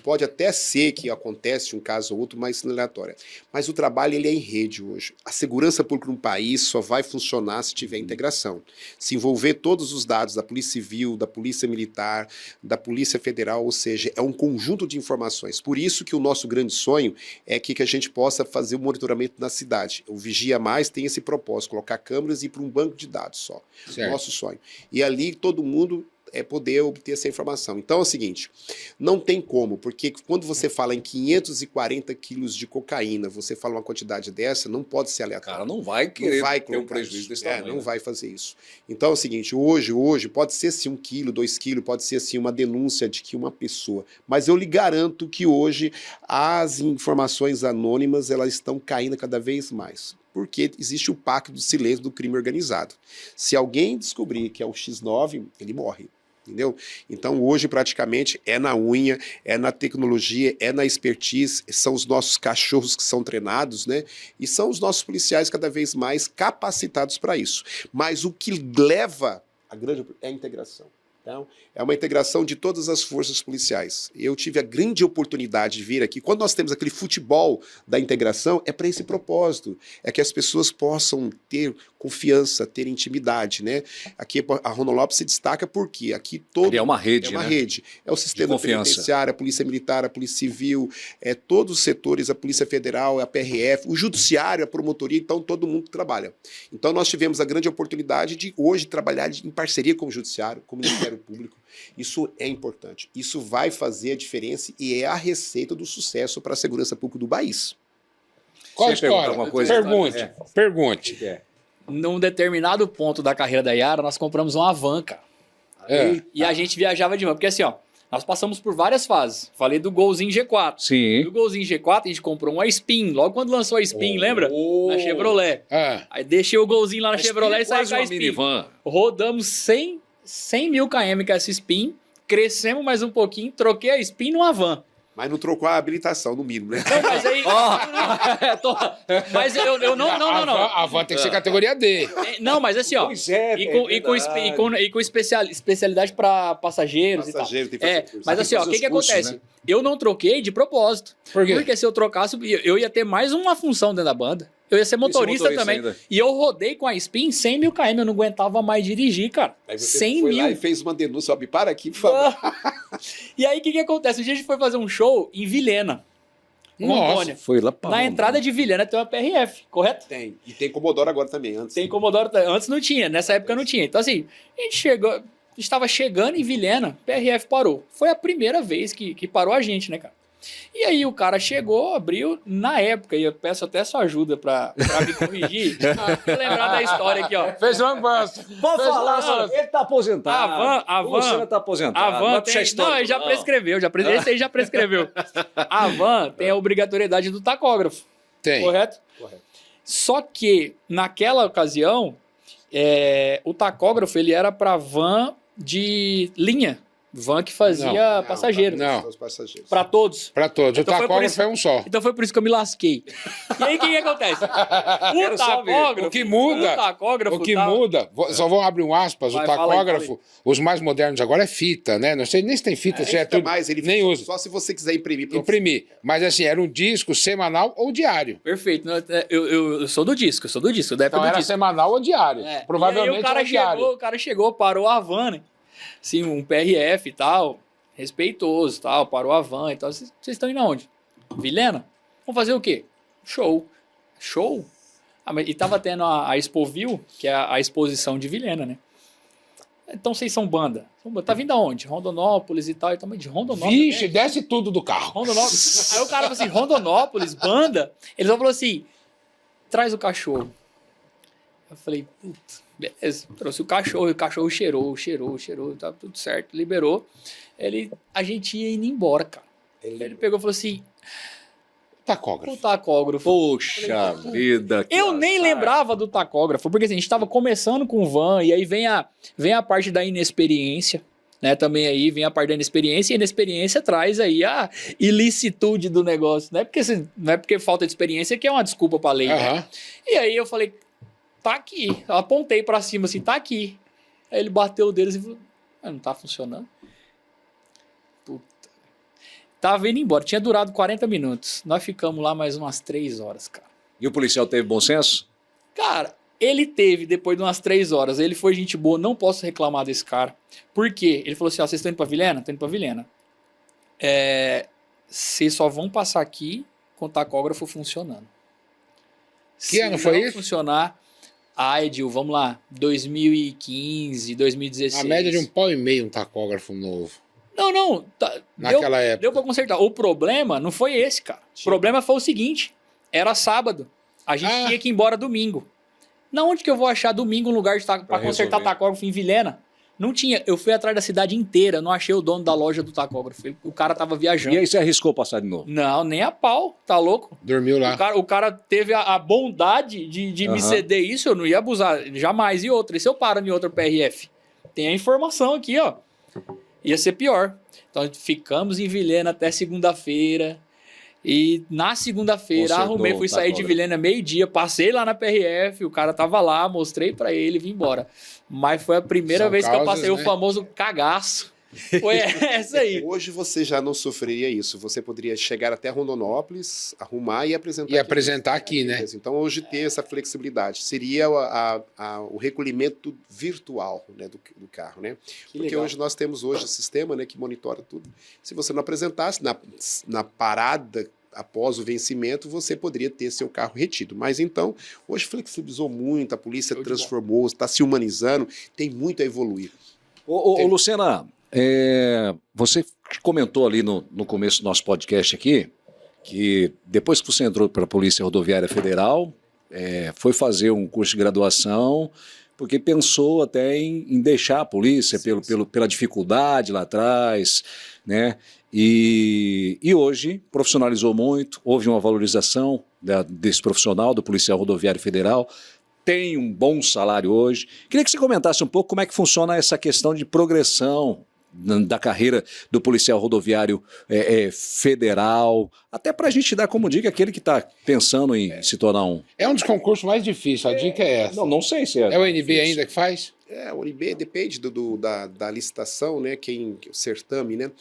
Speaker 3: Pode até ser que acontece um caso ou outro, mas não é aleatório. Mas o trabalho ele é em rede hoje. A segurança pública no país só vai funcionar se tiver integração. Se envolver todos os dados da Polícia Civil, da Polícia Militar, da Polícia Federal, ou seja, é um conjunto de informações. Por isso que o nosso grande sonho é que a gente possa fazer o monitoramento na cidade. O Vigia Mais tem esse propósito, colocar câmeras e ir para um banco de dados só.
Speaker 1: Certo.
Speaker 3: Nosso sonho. E ali todo mundo... poder obter essa informação. Então é o seguinte, não tem como, porque quando você fala em 540 quilos de cocaína, você fala uma quantidade dessa, não pode ser
Speaker 2: O
Speaker 3: aleatório.
Speaker 2: cara não vai querer ter um
Speaker 3: colocar
Speaker 2: prejuízo
Speaker 3: isso.
Speaker 2: desse tamanho.
Speaker 3: Não
Speaker 2: né?
Speaker 3: vai fazer isso. Então é o seguinte, hoje pode ser sim 1 quilo, 2 quilos, pode ser sim uma denúncia de que uma pessoa, mas eu lhe garanto que hoje as informações anônimas elas estão caindo cada vez mais. Porque existe o pacto do silêncio do crime organizado. Se alguém descobrir que é o X9, ele morre. Entendeu? Então hoje praticamente é na unha, é na tecnologia, é na expertise, são os nossos cachorros que são treinados, né? E são os nossos policiais cada vez mais capacitados para isso. Mas o que leva a grande é a integração. Então, é uma integração de todas as forças policiais. Eu tive a grande oportunidade de vir aqui. Quando nós temos aquele futebol da integração, é para esse propósito. É que as pessoas possam ter confiança, ter intimidade, né? Aqui a Rondon Lopes se destaca porque aqui todo...
Speaker 2: É uma rede,
Speaker 3: É uma
Speaker 2: né?
Speaker 3: rede. É o sistema penitenciário, a Polícia Militar, a Polícia Civil, todos os setores, a Polícia Federal, a PRF, o Judiciário, a Promotoria, então todo mundo trabalha. Então nós tivemos a grande oportunidade de hoje trabalhar em parceria com o Judiciário, com o Ministério Público. Isso é importante. Isso vai fazer a diferença e é a receita do sucesso para a segurança pública do país.
Speaker 1: Qual a
Speaker 2: Você pergunta
Speaker 1: história?
Speaker 2: alguma coisa?
Speaker 1: Pergunte. Pergunte.
Speaker 2: É.
Speaker 4: Num determinado ponto da carreira da Yara, nós compramos uma van, cara.
Speaker 1: É.
Speaker 4: E a gente viajava de van. Porque assim, ó, nós passamos por várias fases. Falei do Golzinho G4.
Speaker 2: Sim.
Speaker 4: Do Golzinho G4, a gente comprou uma Spin. Logo quando lançou a Spin, lembra? Na Chevrolet.
Speaker 1: É.
Speaker 4: Aí deixei o Golzinho lá na Chevrolet e saí
Speaker 2: quase
Speaker 4: com a
Speaker 2: uma
Speaker 4: Spin.
Speaker 2: minivan.
Speaker 4: Rodamos 100 mil km com essa Spin. Crescemos mais um pouquinho, troquei a Spin numa van.
Speaker 3: Mas não trocou a habilitação, no mínimo, né?
Speaker 4: Não, mas aí... Mas eu não.
Speaker 1: A van tem que ser categoria D.
Speaker 4: Não, mas assim, ó.
Speaker 2: Pois é,
Speaker 4: E com especialidade para passageiros
Speaker 3: Passageiro,
Speaker 4: e tal.
Speaker 3: tem que fazer curso.
Speaker 4: Mas assim, ó, o que
Speaker 2: cursos,
Speaker 4: acontece?
Speaker 2: né?
Speaker 4: Eu não troquei de propósito.
Speaker 1: Por quê?
Speaker 4: Porque se eu trocasse, eu ia ter mais uma função dentro da banda. Eu ia ser motorista também.
Speaker 2: ainda.
Speaker 4: E eu rodei com a Spin 100 mil km. Eu não aguentava mais dirigir, cara.
Speaker 3: Aí você
Speaker 4: 100
Speaker 3: foi
Speaker 4: mil.
Speaker 3: lá e fez uma denúncia, ó, me para aqui, por favor.
Speaker 4: E aí, o que acontece? Um dia a gente foi fazer um show em Vilhena,
Speaker 1: Nossa.
Speaker 4: Rondônia.
Speaker 2: Foi lá pra
Speaker 4: Na entrada de Vilhena tem uma PRF, correto?
Speaker 3: Tem. E tem Commodore agora também, antes.
Speaker 4: Tem Commodore, antes não tinha, nessa época não tinha. Então assim, a gente estava chegando em Vilhena, PRF parou. Foi a primeira vez que parou a gente, né, cara? E aí o cara chegou, abriu, na época, e eu peço até sua ajuda pra me corrigir, pra lembrar da história aqui, ó.
Speaker 1: Fez um avanço.
Speaker 2: Vou
Speaker 1: Fez
Speaker 2: falar,
Speaker 1: um avanço.
Speaker 2: ele tá aposentado.
Speaker 4: A van-
Speaker 2: O Luciano tá aposentado.
Speaker 4: A van
Speaker 2: Vai puxar
Speaker 4: tem...
Speaker 2: história,
Speaker 4: Não, ele já prescreveu, esse aí já prescreveu. A van tem a obrigatoriedade do tacógrafo,
Speaker 1: Tem.
Speaker 4: correto?
Speaker 3: Correto.
Speaker 4: Só que, naquela ocasião, o tacógrafo ele era para van de linha. Van que fazia passageiro.
Speaker 1: Não.
Speaker 3: Os passageiros.
Speaker 4: Para todos.
Speaker 1: Pra todos.
Speaker 4: Então
Speaker 1: o
Speaker 4: foi por
Speaker 1: tacógrafo
Speaker 4: isso-
Speaker 1: é um só.
Speaker 4: Então foi por isso que eu me lasquei. E aí, o que acontece?
Speaker 2: Quero
Speaker 4: O
Speaker 2: só ver.
Speaker 4: tacógrafo...
Speaker 1: O que muda,
Speaker 4: O tacógrafo
Speaker 1: O que
Speaker 4: tá-
Speaker 1: muda, só vou abrir um aspas,
Speaker 4: Vai,
Speaker 1: o
Speaker 4: fala aí,
Speaker 1: tacógrafo, os mais modernos agora é fita, né? Não sei nem se tem fita, se é
Speaker 3: Fica
Speaker 1: tudo,
Speaker 3: mais, ele
Speaker 1: nem usa.
Speaker 3: Só se você quiser imprimir. pra
Speaker 1: Imprimir. Mas assim, era um disco semanal ou diário.
Speaker 4: Perfeito. Eu sou do disco, da época
Speaker 1: Então
Speaker 4: do
Speaker 1: era
Speaker 4: disco.
Speaker 1: semanal ou diário.
Speaker 4: É.
Speaker 1: Provavelmente
Speaker 4: E aí
Speaker 1: era diário.
Speaker 4: o cara chegou, parou a van, né? Assim, um PRF e tal, respeitoso e tal, parou a van e tal. Vocês estão indo aonde? Vilhena? Vamos fazer o quê? Show. Show? E tava tendo a Expoville, que é a exposição de Vilhena, né? Então vocês são banda. Tá vindo aonde? Rondonópolis e tal. Então, de Rondonópolis.
Speaker 1: Vixe, desce tudo do carro.
Speaker 4: Rondonópolis. Aí o cara falou assim, Rondonópolis, banda. Ele só falou assim, traz o cachorro. Eu falei, putz, beleza. Trouxe o cachorro cheirou, tá tudo certo, liberou. A gente ia indo embora, cara. Ele pegou e falou assim,
Speaker 1: Tacógrafo.
Speaker 4: o tacógrafo.
Speaker 2: Poxa vida. que
Speaker 4: Eu nem
Speaker 2: azar.
Speaker 4: lembrava do tacógrafo, porque assim, a gente estava começando com van, e aí vem a parte da inexperiência, né? Também aí vem a parte da inexperiência, e a inexperiência traz aí a ilicitude do negócio. Não é porque falta de experiência que é uma desculpa pra lei. né?
Speaker 1: Aham.
Speaker 4: E aí eu falei, tá aqui. Eu apontei pra cima assim, tá aqui. Aí ele bateu o dedo e falou, não tá funcionando. Puta. Tava indo embora, tinha durado 40 minutos. Nós ficamos lá mais umas 3 horas, cara.
Speaker 2: E o policial teve bom senso?
Speaker 4: Cara, ele teve, depois de umas 3 horas, ele foi gente boa, não posso reclamar desse cara. Por quê? Ele falou assim, ó, vocês estão indo pra Vilhena? Tô indo pra Vilhena. Vocês só vão passar aqui com o tacógrafo funcionando.
Speaker 1: Que ano foi
Speaker 4: não
Speaker 1: isso?
Speaker 4: funcionar, Edil, vamos lá, 2015, 2016.
Speaker 1: A média de 1,5 pau um tacógrafo novo.
Speaker 4: Não,
Speaker 1: Naquela época.
Speaker 4: deu pra consertar. O problema não foi esse, cara. O problema foi o seguinte, era sábado, a gente tinha que ir embora domingo. Na onde que eu vou achar domingo um lugar pra consertar
Speaker 2: resolver.
Speaker 4: tacógrafo em Vilhena? Não tinha. Eu fui atrás da cidade inteira, não achei o dono da loja do tacógrafo. O cara tava viajando.
Speaker 2: E aí você arriscou passar de novo?
Speaker 4: Não, nem a pau, tá louco?
Speaker 1: Dormiu lá.
Speaker 4: O cara teve a bondade de me ceder isso, eu não ia abusar jamais. E outra, e se eu paro em outra PRF? Tem a informação aqui, ó. Ia ser pior. Então ficamos em Vilhena até segunda-feira. E na segunda-feira arrumei, fui sair de Vilhena meio-dia, passei lá na PRF, o cara tava lá, mostrei pra ele e vim embora. Mas foi a primeira vez que eu passei, né, o famoso cagaço. Foi essa aí.
Speaker 3: Hoje você já não sofreria isso. Você poderia chegar até Rondonópolis, arrumar e apresentar
Speaker 1: aqui. Apresentar aqui, né?
Speaker 3: Então hoje ter essa flexibilidade. Seria o recolhimento virtual, né, do carro, né? Porque legal. Hoje nós temos o sistema, né, que monitora tudo. Se você não apresentasse na parada após o vencimento, você poderia ter seu carro retido. Mas então, hoje flexibilizou muito, a polícia transformou, está se humanizando, tem muito a evoluir.
Speaker 2: Ô, Lucena, você comentou ali no começo do nosso podcast aqui, que depois que você entrou para a Polícia Rodoviária Federal, foi fazer um curso de graduação, porque pensou até em deixar a polícia pela dificuldade lá atrás, né? E hoje profissionalizou muito, houve uma valorização desse profissional, do policial rodoviário federal, tem um bom salário hoje. Queria que você comentasse um pouco como é que funciona essa questão de progressão da carreira do policial rodoviário federal, até para a gente dar como dica aquele que está pensando em se tornar um...
Speaker 1: É um dos concursos mais difíceis, a dica é essa.
Speaker 2: Não sei se é.
Speaker 1: É o NB ainda que faz?
Speaker 3: O NB depende da licitação, né, o certame, né?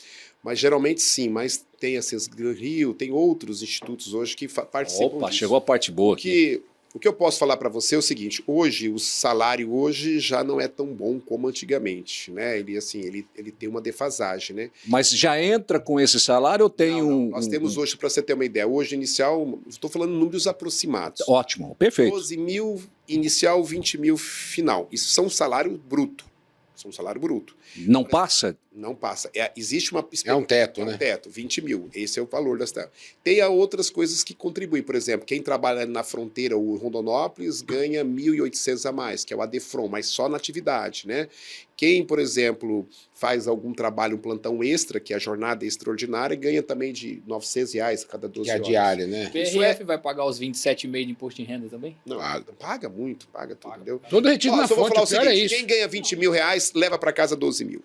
Speaker 3: Mas geralmente sim, mas tem a CESGRAN Rio, tem outros institutos hoje que participam disso.
Speaker 2: Chegou a parte boa aqui.
Speaker 3: O que eu posso falar para você é o seguinte: hoje, o salário hoje já não é tão bom como antigamente, né? Ele tem uma defasagem, né?
Speaker 2: Mas já entra com esse salário ou tem
Speaker 3: não. Nós temos hoje, para você ter uma ideia, hoje inicial, estou falando números aproximados.
Speaker 2: Ótimo, perfeito.
Speaker 3: 12 mil inicial, 20 mil final. Isso são salário bruto. São salário bruto.
Speaker 2: Não passa?
Speaker 3: Não passa. Existe uma...
Speaker 1: É um teto, né?
Speaker 3: É um teto, 20 mil. Esse é o valor das terras. Tem outras coisas que contribuem. Por exemplo, quem trabalha na fronteira, o Rondonópolis, ganha 1.800 a mais, que é o ADEFRON, mas só na atividade, né? Quem, por exemplo, faz algum trabalho, um plantão extra, que é a jornada extraordinária, ganha também de R$900 a cada 12 horas.
Speaker 1: Que é a diária, né?
Speaker 4: O PRF vai pagar os 27,5 de imposto de renda também?
Speaker 3: Não, paga muito, paga tudo, entendeu?
Speaker 1: Todo retido na fonte,
Speaker 3: falar o
Speaker 1: pior
Speaker 3: seguinte,
Speaker 1: é isso.
Speaker 3: Quem ganha 20 mil reais, leva para casa 12 mil.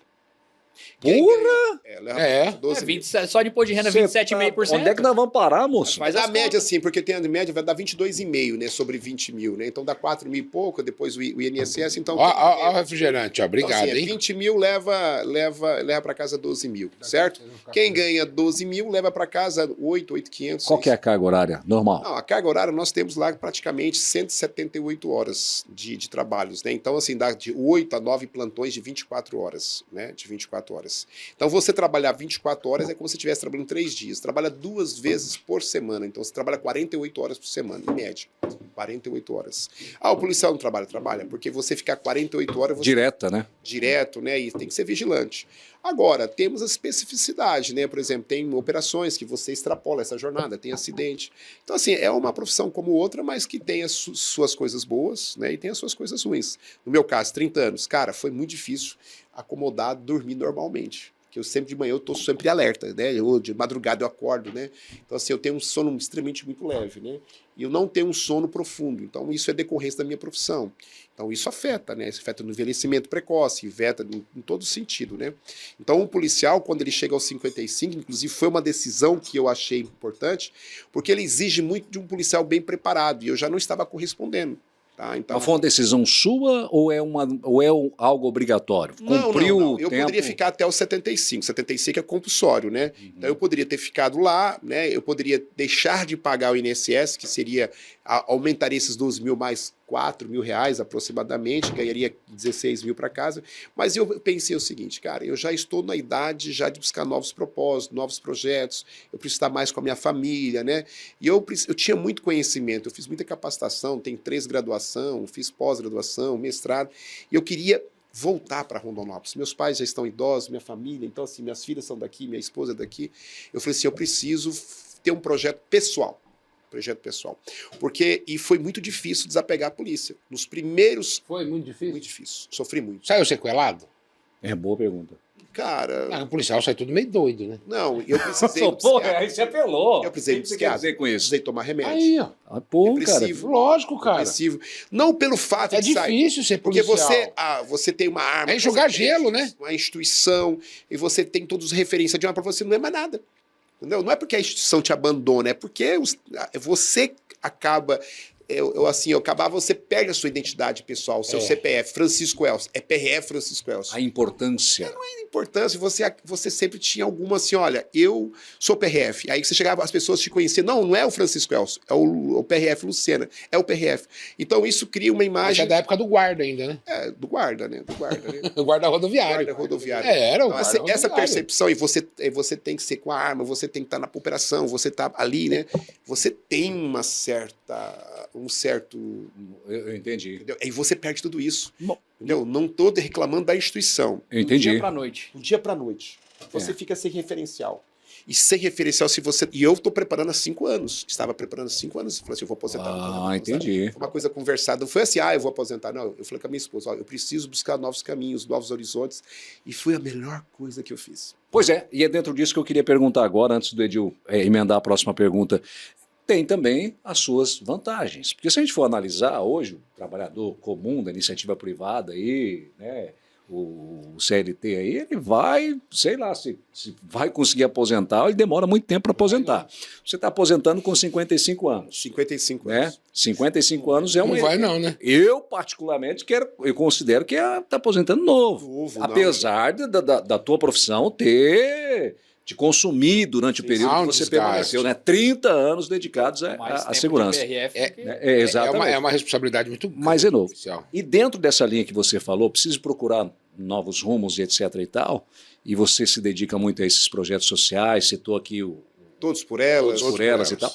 Speaker 2: Porra!
Speaker 3: Leva 12 mil.
Speaker 4: Só de imposto de renda, 27,5%.
Speaker 2: Onde é que nós vamos parar, moço?
Speaker 3: Mas a média, sim, porque tem a média, vai dar 22,5, né, sobre 20 mil, né? Então dá 4 mil e pouco, depois o INSS, então...
Speaker 1: Ó o refrigerante, ó, obrigado,
Speaker 3: então, assim,
Speaker 1: hein?
Speaker 3: 20 mil leva para casa 12 mil, certo? Quem ganha 12 mil leva para casa 8.500.
Speaker 2: Qual que é a carga horária normal?
Speaker 3: Não, a carga horária nós temos lá praticamente 178 horas de trabalhos, né? Então, assim, dá de 8 a 9 plantões de 24 horas, né? De 24 horas. Então, você trabalhar 24 horas é como se estivesse trabalhando 3 dias. Trabalha 2 vezes por semana. Então, você trabalha 48 horas por semana, em média. 48 horas. O policial não trabalha? Trabalha, porque você ficar 48 horas...
Speaker 2: Direta, né?
Speaker 3: Direto, né? E tem que ser vigilante. Agora, temos a especificidade, né? Por exemplo, tem operações que você extrapola essa jornada, tem acidente. Então, assim, é uma profissão como outra, mas que tem as suas coisas boas, né? E tem as suas coisas ruins. No meu caso, 30 anos, cara, foi muito difícil acomodar, dormir normalmente. Que eu sempre de manhã eu estou sempre alerta, né? De madrugada eu acordo, né? Então, assim, eu tenho um sono extremamente muito leve, né? E eu não tenho um sono profundo. Então, isso é decorrência da minha profissão. Então, isso afeta, né? Isso afeta no envelhecimento precoce, afeta em todo sentido, né? Então, o policial, quando ele chega aos 55, inclusive foi uma decisão que eu achei importante, porque ele exige muito de um policial bem preparado, e eu já não estava correspondendo. Tá, então...
Speaker 2: Mas foi uma decisão sua ou é algo obrigatório? Cumpriu
Speaker 3: não.
Speaker 2: o
Speaker 3: Eu
Speaker 2: tempo?
Speaker 3: poderia ficar até os 75. 75 é compulsório, né? Então eu poderia ter ficado lá, né? Eu poderia deixar de pagar o INSS, que seria aumentaria esses 12 mil mais 4 mil reais aproximadamente, ganharia 16 mil para casa. Mas eu pensei o seguinte, cara, eu já estou na idade já de buscar novos propósitos, novos projetos, eu preciso estar mais com a minha família, né? E eu tinha muito conhecimento, eu fiz muita capacitação, tenho 3 graduação, fiz pós-graduação, mestrado, e eu queria voltar para Rondonópolis. Meus pais já estão idosos, minha família, então assim, minhas filhas são daqui, minha esposa é daqui. Eu falei assim, eu preciso ter um projeto pessoal. E foi muito difícil desapegar a polícia. Nos primeiros...
Speaker 1: Foi muito difícil?
Speaker 3: Muito difícil. Sofri muito.
Speaker 1: Saiu sequelado?
Speaker 2: É boa pergunta.
Speaker 3: Cara...
Speaker 1: O policial sai tudo meio doido, né?
Speaker 3: Não, eu precisei...
Speaker 2: Porra, aí você apelou.
Speaker 3: Eu precisei de psiquiatra.
Speaker 2: Com isso?
Speaker 3: Precisei tomar remédio.
Speaker 1: Aí, ó.
Speaker 3: Depressivo.
Speaker 1: Cara. Lógico, cara.
Speaker 3: Depressivo. Não pelo fato de sair.
Speaker 1: É difícil ser policial.
Speaker 3: Porque você tem uma arma.
Speaker 1: É enxugar gelo, né?
Speaker 3: Uma instituição, e você tem todos os referências de uma para você, não é mais nada. Entendeu? Não é porque a instituição te abandona, é porque você acaba... você perde a sua identidade pessoal, seu CPF, Francisco Elcio, é PRF Francisco Elcio.
Speaker 2: A importância.
Speaker 3: A importância, você sempre tinha alguma assim, olha, eu sou PRF. Aí você chegava, as pessoas te conheciam, não é o Francisco Elcio, é o PRF Lucena, é o PRF. Então isso cria uma imagem...
Speaker 1: Mas é da época do guarda ainda, né?
Speaker 3: Do guarda, né? Do guarda, né?
Speaker 1: O guarda rodoviário.
Speaker 3: Guarda rodoviário.
Speaker 1: Era o
Speaker 3: então,
Speaker 1: guarda
Speaker 3: essa
Speaker 1: rodoviário.
Speaker 3: percepção, e você tem que ser com a arma, você tem que estar na operação, você tá ali, né? Você tem um certo...
Speaker 2: Eu entendi.
Speaker 3: Entendeu? Aí você perde tudo isso.
Speaker 2: Bom,
Speaker 3: Entendeu? Não estou reclamando da instituição.
Speaker 2: eu entendi.
Speaker 4: Do dia pra noite.
Speaker 3: Do dia para noite. Você fica sem referencial. E sem referencial, se você... E eu estou preparando há 5 anos. Estava preparando há 5 anos. Falei assim, eu vou aposentar.
Speaker 2: Entendi.
Speaker 3: Foi uma coisa conversada. Não foi assim, eu vou aposentar. Não, eu falei com a minha esposa, eu preciso buscar novos caminhos, novos horizontes. E foi a melhor coisa que eu fiz.
Speaker 2: Pois é, e é dentro disso que eu queria perguntar agora, antes do Edil emendar a próxima pergunta. Tem também as suas vantagens. Porque se a gente for analisar hoje, o trabalhador comum da iniciativa privada aí, né, o CLT aí, ele vai, sei lá, se vai conseguir aposentar, ele demora muito tempo para aposentar. Você está aposentando com 55 anos.
Speaker 3: 55
Speaker 2: Né?
Speaker 3: anos.
Speaker 2: 55 anos é um...
Speaker 1: Não vai não, né?
Speaker 2: Eu, particularmente, eu considero que está aposentando novo. Apesar da tua profissão ter te consumir durante o período que você permaneceu, né? 30 anos dedicados à segurança. Exatamente.
Speaker 1: É uma responsabilidade muito grande.
Speaker 2: Mas é novo.
Speaker 1: Oficial.
Speaker 2: E dentro dessa linha que você falou, precisa procurar novos rumos e etc. e tal, e você se dedica muito a esses projetos sociais, citou aqui
Speaker 3: Todos por elas.
Speaker 2: Todos por elas e tal.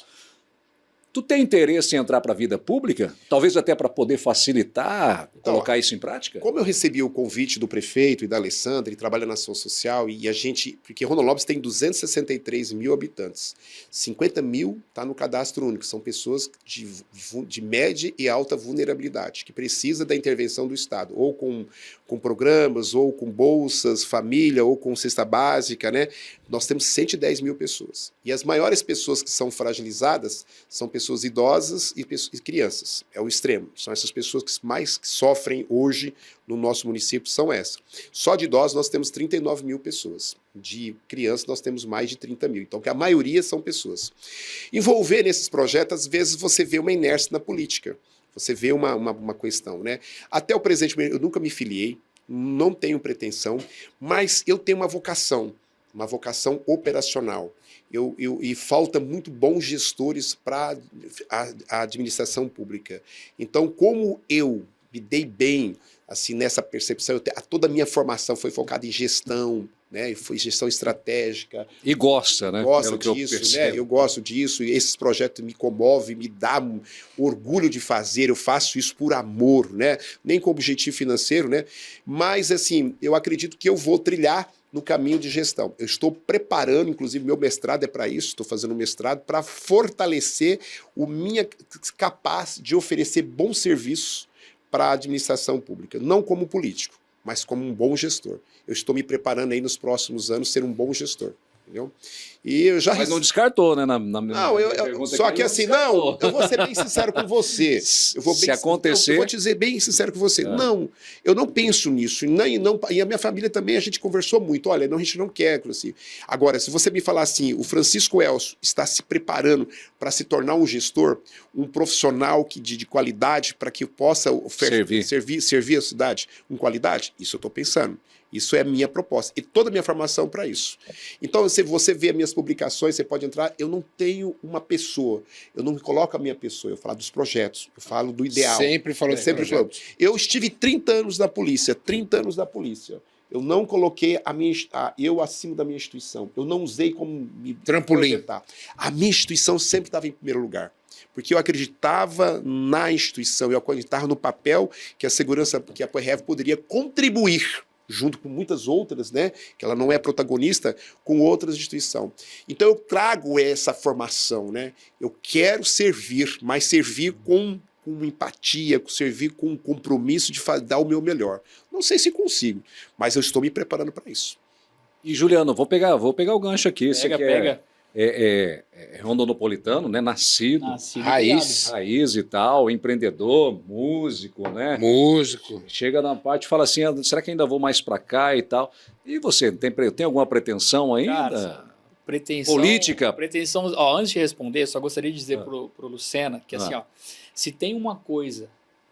Speaker 2: Tu tem interesse em entrar para a vida pública? Talvez até para poder facilitar, colocar isso em prática?
Speaker 3: Como eu recebi o convite do prefeito e da Alessandra, e trabalha na ação social, e a gente... Porque Rondonópolis tem 263 mil habitantes. 50 mil está no cadastro único. São pessoas de média e alta vulnerabilidade, que precisa da intervenção do Estado, ou com programas, ou com bolsas, família, ou com cesta básica, né? Nós temos 110 mil pessoas. E as maiores pessoas que são fragilizadas são pessoas idosas e crianças. É o extremo. São essas pessoas que mais sofrem hoje no nosso município, são essas. Só de idosos nós temos 39 mil pessoas. De crianças nós temos mais de 30 mil. Então, que a maioria são pessoas. Envolver nesses projetos, às vezes você vê uma inércia na política. Você vê uma questão, né? Até o presente, eu nunca me filiei, não tenho pretensão, mas eu tenho uma vocação operacional. E falta muito bons gestores para a administração pública. Então, como eu me dei bem assim, nessa percepção, toda a minha formação foi focada em gestão, né? Foi gestão estratégica.
Speaker 2: E gosta, né?
Speaker 3: Gosto disso, né? Eu gosto disso, e esses projetos me comovem, me dá um orgulho de fazer, eu faço isso por amor, né? Nem com objetivo financeiro, né? Mas, assim, eu acredito que eu vou trilhar no caminho de gestão. Eu estou preparando, inclusive meu mestrado é para isso, estou fazendo um mestrado para fortalecer o minha capaz de oferecer bons serviços para a administração pública, não como político, mas como um bom gestor. Eu estou me preparando aí nos próximos anos ser um bom gestor. Entendeu? E eu já...
Speaker 2: Mas não descartou, né?
Speaker 3: Só que assim, não, eu vou ser bem sincero com você. Eu vou te dizer bem sincero com você. Não, eu não penso nisso. E a minha família também, a gente conversou muito. Olha, a gente não quer. Assim. Agora, se você me falar assim, o Francisco Elcio está se preparando para se tornar um gestor, um profissional de qualidade, para que possa servir a cidade com qualidade, isso eu estou pensando. Isso é a minha proposta. E toda a minha formação para isso. Então, se você vê as minhas publicações, você pode entrar. Eu não tenho uma pessoa. Eu não coloco a minha pessoa. Eu falo dos projetos. Eu falo do ideal.
Speaker 1: Sempre falou de projetos.
Speaker 3: Eu estive 30 anos na polícia. 30 anos na polícia. Eu não coloquei eu acima da minha instituição. Eu não usei como
Speaker 1: trampolim.
Speaker 3: Projetar. A minha instituição sempre estava em primeiro lugar. Porque eu acreditava na instituição. Eu acreditava no papel que a segurança, que a PRF poderia contribuir junto com muitas outras, né, que ela não é protagonista, com outras instituições. Então eu trago essa formação, né? Eu quero servir, mas servir com empatia, servir com compromisso de dar o meu melhor. Não sei se consigo, mas eu estou me preparando para isso.
Speaker 2: E Juliano, vou pegar o gancho aqui.
Speaker 4: Pega.
Speaker 2: É rondonopolitano, né? Nascido raiz e tal, empreendedor, músico, né?
Speaker 1: Músico.
Speaker 2: Chega na parte e fala assim, será que ainda vou mais para cá e tal? E você, tem alguma pretensão ainda?
Speaker 3: Cara,
Speaker 4: Pretensão,
Speaker 2: política.
Speaker 4: Pretensão, ó, antes de responder, só gostaria de dizer pro Lucena que assim, ó, se tem uma coisa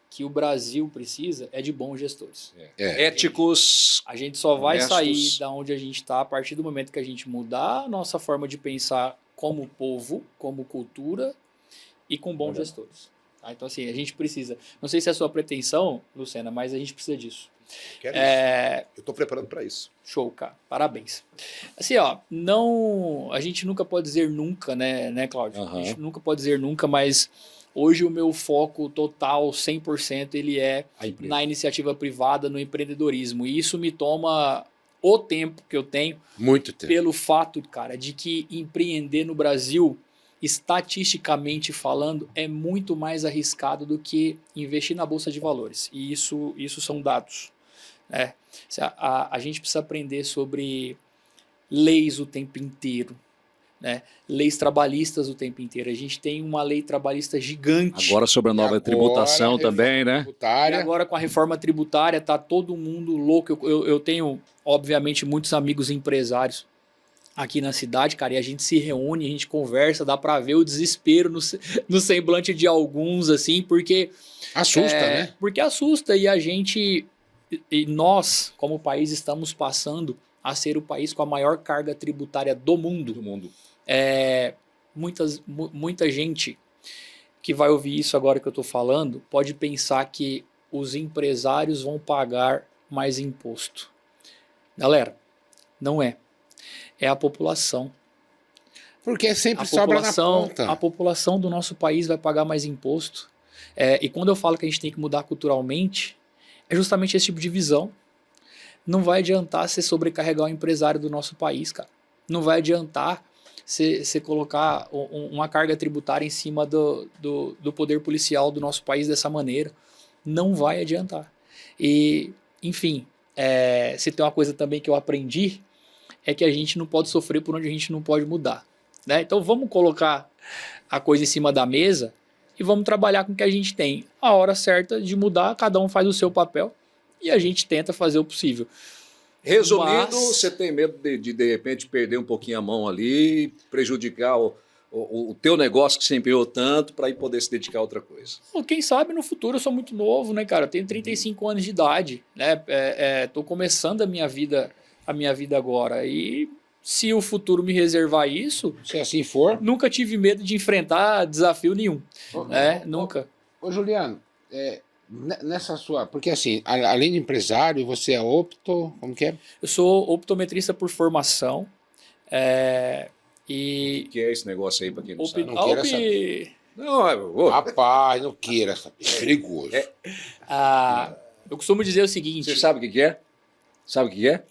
Speaker 4: que o Brasil precisa é de bons gestores.
Speaker 2: Éticos.
Speaker 4: A gente só vai
Speaker 2: honestos.
Speaker 4: sair da onde a gente está a partir do momento que a gente mudar a nossa forma de pensar como povo, como cultura e com bons gestores. Tá? Então, assim, a gente precisa. Não sei se é a sua pretensão, Lucena, mas a gente precisa disso.
Speaker 3: Quero isso. Eu estou preparando para isso.
Speaker 4: Show, cara. Parabéns. Assim, ó, não. A gente nunca pode dizer nunca, né, Cláudio? A gente nunca pode dizer nunca, mas hoje o meu foco total, 100%, ele é na iniciativa privada, no empreendedorismo. E isso me toma o tempo que eu tenho.
Speaker 1: Muito tempo.
Speaker 4: Pelo fato, cara, de que empreender no Brasil, estatisticamente falando, é muito mais arriscado do que investir na Bolsa de Valores. E isso são dados. Né? A gente precisa aprender sobre leis o tempo inteiro. Né? Leis trabalhistas o tempo inteiro. A gente tem uma lei trabalhista gigante.
Speaker 2: Agora sobre a nova tributação também, né?
Speaker 4: E agora com a reforma tributária tá todo mundo louco. Eu tenho, obviamente, muitos amigos empresários aqui na cidade, cara, e a gente se reúne, a gente conversa, dá para ver o desespero no semblante de alguns, assim, porque...
Speaker 1: Assusta, né?
Speaker 4: Porque assusta, e a gente... E nós, como país, estamos passando a ser o país com a maior carga tributária do mundo. Muita gente que vai ouvir isso agora que eu estou falando pode pensar que os empresários vão pagar mais imposto. Galera, não é. É a população.
Speaker 1: Porque sempre sobra na ponta.
Speaker 4: A população do nosso país vai pagar mais imposto. E quando eu falo que a gente tem que mudar culturalmente, é justamente esse tipo de visão. Não vai adiantar você sobrecarregar o empresário do nosso país, cara. Não vai adiantar você colocar uma carga tributária em cima do poder policial do nosso país dessa maneira. Não vai adiantar. E, enfim, se tem uma coisa também que eu aprendi, é que a gente não pode sofrer por onde a gente não pode mudar. Né? Então vamos colocar a coisa em cima da mesa e vamos trabalhar com o que a gente tem. A hora certa de mudar, cada um faz o seu papel e a gente tenta fazer o possível.
Speaker 2: Resumindo, você tem medo de repente perder um pouquinho a mão ali, prejudicar o teu negócio que você empenhou tanto para poder se dedicar a outra coisa.
Speaker 4: Quem sabe no futuro, eu sou muito novo, né, cara? Eu tenho 35 anos de idade, né? Tô começando a minha vida agora. E se o futuro me reservar isso,
Speaker 1: se assim for,
Speaker 4: nunca tive medo de enfrentar desafio nenhum. Nunca.
Speaker 1: Ô Juliano, nessa sua... Porque assim, além de empresário, você é como que é?
Speaker 4: Eu sou optometrista por formação. E...
Speaker 2: O que é esse negócio aí, para quem não sabe?
Speaker 1: Não queira saber.
Speaker 2: Não,
Speaker 1: rapaz, não queira saber. É perigoso.
Speaker 4: Eu costumo dizer o seguinte...
Speaker 2: Você sabe o que é? Sabe o que é?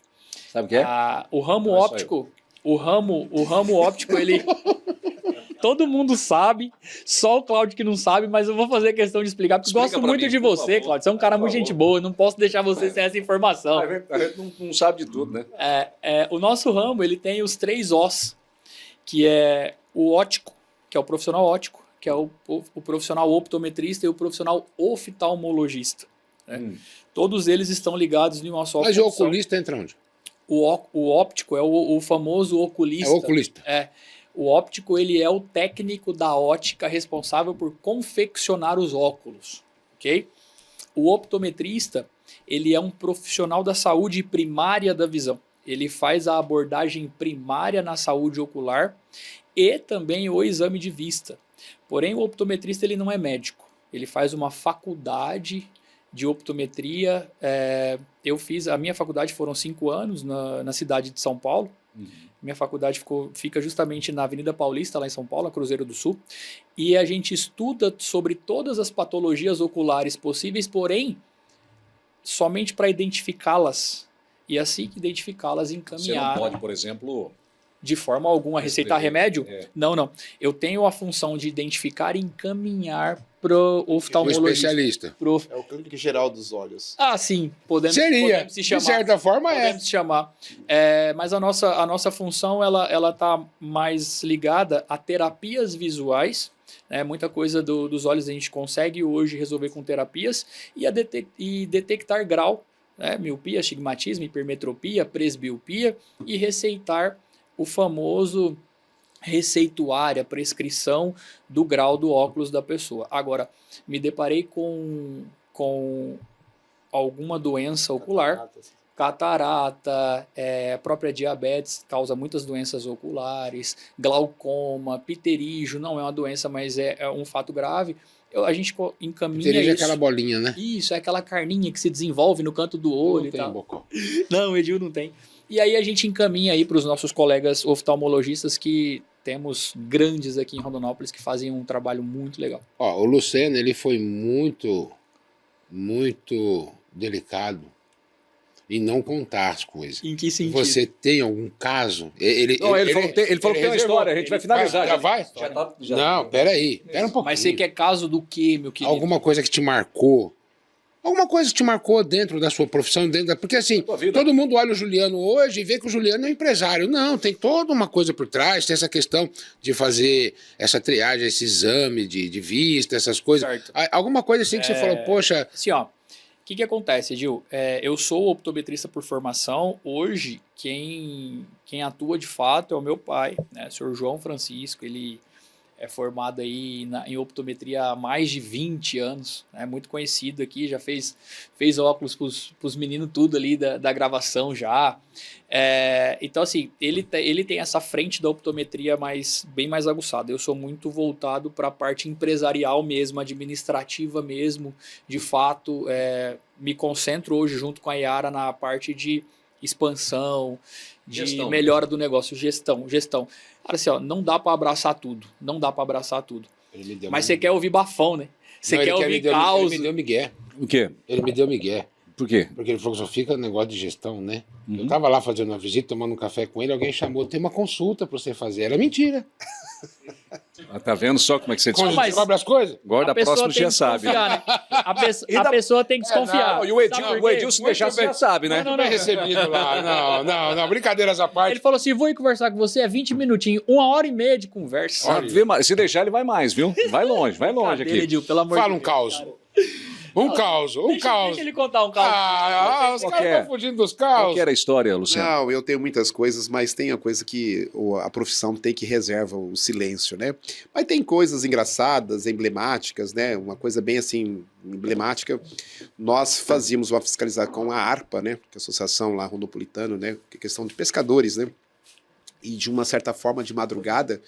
Speaker 2: Sabe o que é?
Speaker 4: O ramo óptico... O ramo óptico, ele... Todo mundo sabe, só o Cláudio que não sabe, mas eu vou fazer questão de explicar, porque gosto muito de você, Cláudio. Você é um cara muito gente boa, eu não posso deixar você sem essa informação.
Speaker 2: A gente não sabe de tudo, né?
Speaker 4: O nosso ramo, ele tem os 3 Os, que é o ótico, que é o profissional ótico, que é o profissional optometrista e o profissional oftalmologista. Né? Todos eles estão ligados em uma só
Speaker 1: função. Mas o oculista entra onde?
Speaker 4: O óptico é o famoso oculista.
Speaker 1: É o oculista.
Speaker 4: O óptico, ele é o técnico da ótica responsável por confeccionar os óculos, ok? O optometrista, ele é um profissional da saúde primária da visão. Ele faz a abordagem primária na saúde ocular e também o exame de vista. Porém, o optometrista, ele não é médico. Ele faz uma faculdade de optometria. A minha faculdade foram 5 anos na cidade de São Paulo. Minha faculdade fica justamente na Avenida Paulista, lá em São Paulo, Cruzeiro do Sul. E a gente estuda sobre todas as patologias oculares possíveis, porém, somente para identificá-las. E assim que identificá-las, encaminhar.
Speaker 2: Você não pode, por exemplo...
Speaker 4: De forma alguma, receitar remédio? Não. Eu tenho a função de identificar e encaminhar para o oftalmologista.
Speaker 1: Especialista.
Speaker 3: É o clínico geral dos olhos.
Speaker 4: Sim. Podemos se chamar.
Speaker 1: De certa forma
Speaker 4: podemos se chamar. Mas a nossa função, ela está mais ligada a terapias visuais. Muita coisa dos olhos a gente consegue hoje resolver com terapias e detectar grau, miopia, astigmatismo, hipermetropia, presbiopia e receitar o famoso receituária, prescrição do grau do óculos da pessoa. Agora, me deparei com alguma doença ocular, catarata, própria diabetes causa muitas doenças oculares, glaucoma, pterígio, não é uma doença, mas é um fato grave. A gente encaminha
Speaker 1: Pterígio
Speaker 4: isso.
Speaker 1: é aquela bolinha, né?
Speaker 4: Isso, é aquela carninha que se desenvolve no canto do olho
Speaker 1: Não
Speaker 4: e
Speaker 1: tem,
Speaker 4: tal.
Speaker 1: Bocó.
Speaker 4: Não, o Edil não tem. E aí a gente encaminha aí para os nossos colegas oftalmologistas, que temos grandes aqui em Rondonópolis que fazem um trabalho muito legal.
Speaker 1: Ó, o Luceno, ele foi muito, muito delicado em não contar as coisas.
Speaker 4: Em que sentido?
Speaker 1: Você tem algum caso?
Speaker 2: Ele falou que tem uma
Speaker 1: reservou.
Speaker 2: história, a gente vai finalizar.
Speaker 1: Já vai? Não, peraí. Pera um pouquinho.
Speaker 4: Mas você quer caso do quê, meu querido?
Speaker 1: Alguma coisa que te marcou? Alguma coisa que te marcou dentro da sua profissão? Porque assim, todo mundo olha o Juliano hoje e vê que o Juliano é um empresário. Não, tem toda uma coisa por trás, tem essa questão de fazer essa triagem, esse exame de vista, essas coisas.
Speaker 4: Certo.
Speaker 1: Alguma coisa assim que você falou, poxa...
Speaker 4: Assim, ó, o que acontece, Edil? Eu sou optometrista por formação. Hoje, quem atua de fato é o meu pai, né? O senhor João Francisco. Ele é formado aí em optometria há mais de 20 anos, é muito conhecido aqui, já fez óculos pros meninos tudo ali da gravação já. Então, assim, ele tem essa frente da optometria bem mais aguçada. Eu sou muito voltado para a parte empresarial mesmo, administrativa mesmo, de fato. Me concentro hoje junto com a Yara na parte de expansão, de gestão, melhora do negócio, gestão. Cara, assim, ó, não dá para abraçar tudo. Mas você quer ouvir bafão, né? Você quer ouvir caos.
Speaker 1: Ele me deu migué.
Speaker 2: O quê?
Speaker 1: Ele me deu migué.
Speaker 2: Por quê?
Speaker 1: Porque ele falou que só fica negócio de gestão, né? Eu tava lá fazendo uma visita, tomando um café com ele, alguém chamou, tem uma consulta para você fazer. Era mentira.
Speaker 2: Tá vendo só como é que você
Speaker 1: descobre as coisas?
Speaker 2: Agora da próxima já sabe.
Speaker 4: Né? A pessoa tem que desconfiar.
Speaker 2: E o Edil, se deixar, você já sabe, né?
Speaker 1: Não, recebido lá. Não, brincadeiras à parte.
Speaker 4: Ele falou assim, vou ir conversar com você, 20 minutinhos, 1h30 de conversa.
Speaker 2: Se deixar, ele vai mais, viu? Vai longe aqui.
Speaker 4: Edil, pelo amor
Speaker 1: Fala um caos. Um caos.
Speaker 4: Deixa ele contar um caos.
Speaker 1: Os caras estão fugindo dos caos.
Speaker 2: Qual que era a história, Luciano?
Speaker 3: Não, eu tenho muitas coisas, mas tem a coisa que a profissão tem que reserva o silêncio, né? Mas tem coisas engraçadas, emblemáticas, né? Uma coisa bem assim, emblemática. Nós fazíamos uma fiscalização com a ARPA, né? Que é a Associação lá Rondopolitana, né? Que é questão de pescadores, né? E de uma certa forma, de madrugada,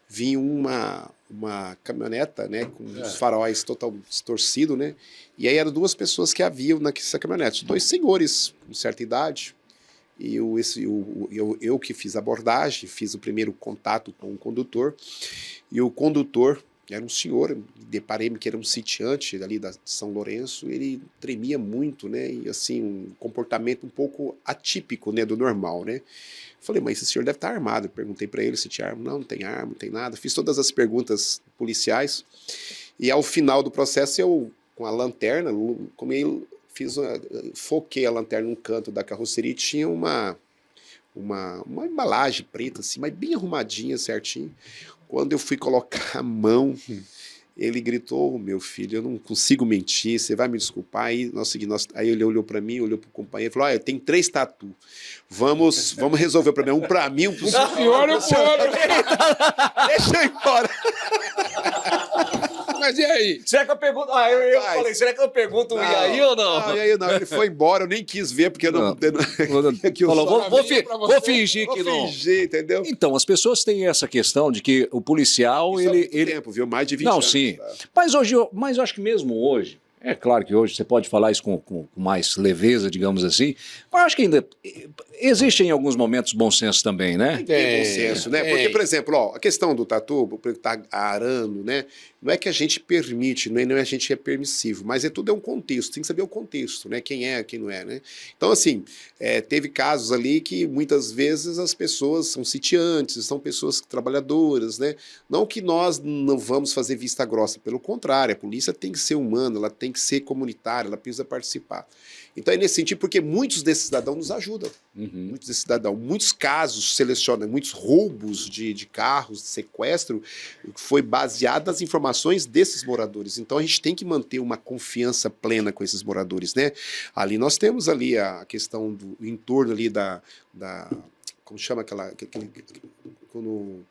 Speaker 3: vinha uma caminhoneta, né, com os faróis total distorcidos, né, e aí eram duas pessoas que haviam nessa caminhonete, dois senhores com certa idade, e eu que fiz a abordagem, fiz o primeiro contato com o condutor, e o condutor era um senhor, deparei-me que era um sitiante ali de São Lourenço, ele tremia muito, né, e assim, um comportamento um pouco atípico, né, do normal, né. Falei, mas esse senhor deve estar armado. Eu perguntei para ele se tinha arma. Não tem arma, não tem nada. Fiz todas as perguntas policiais, e ao final do processo eu, com a lanterna, foquei a lanterna num canto da carroceria e tinha uma embalagem preta, assim, mas bem arrumadinha, certinho. Quando eu fui colocar a mão, ele gritou, meu filho, eu não consigo mentir, você vai me desculpar. Aí ele olhou para mim, olhou para o companheiro e falou, olha, tem 3 tatu, vamos resolver o problema, um para mim, um para o senhor. Deixa eu ir embora.
Speaker 1: Mas e aí?
Speaker 2: Será que eu pergunto? Eu falei, será que eu pergunto e aí ou não?
Speaker 3: Não, e aí não, ele foi embora, eu nem quis ver, porque eu não...
Speaker 2: Falou, vou fingir que não.
Speaker 3: Vou fingir, entendeu?
Speaker 2: Então, as pessoas têm essa questão de que o policial,
Speaker 3: Isso há muito
Speaker 2: ele...
Speaker 3: tempo, viu? Mais de 20
Speaker 2: não,
Speaker 3: anos.
Speaker 2: Sim.
Speaker 3: Tá?
Speaker 2: Mas eu acho que mesmo hoje, é claro que hoje você pode falar isso com mais leveza, digamos assim, mas eu acho que ainda existe em alguns momentos bom senso também, né?
Speaker 3: Tem bom senso, né? Porque, por exemplo, a questão do tatu, tá arando, né? Não é que a gente permite, não é a gente é permissivo, mas tudo é um contexto, tem que saber o contexto, né? Quem é, quem não é, né? Então, assim, teve casos ali que muitas vezes as pessoas são sitiantes, são pessoas trabalhadoras, né? Não que nós não vamos fazer vista grossa, pelo contrário, a polícia tem que ser humana, ela tem que ser comunitária, ela precisa participar. Então é nesse sentido, porque muitos desses cidadãos nos ajudam. Muitos desses cidadãos, muitos casos selecionam, muitos roubos de carros, de sequestro, foi baseado nas informações desses moradores. Então a gente tem que manter uma confiança plena com esses moradores, né? Ali nós temos ali a questão do entorno ali da como chama quando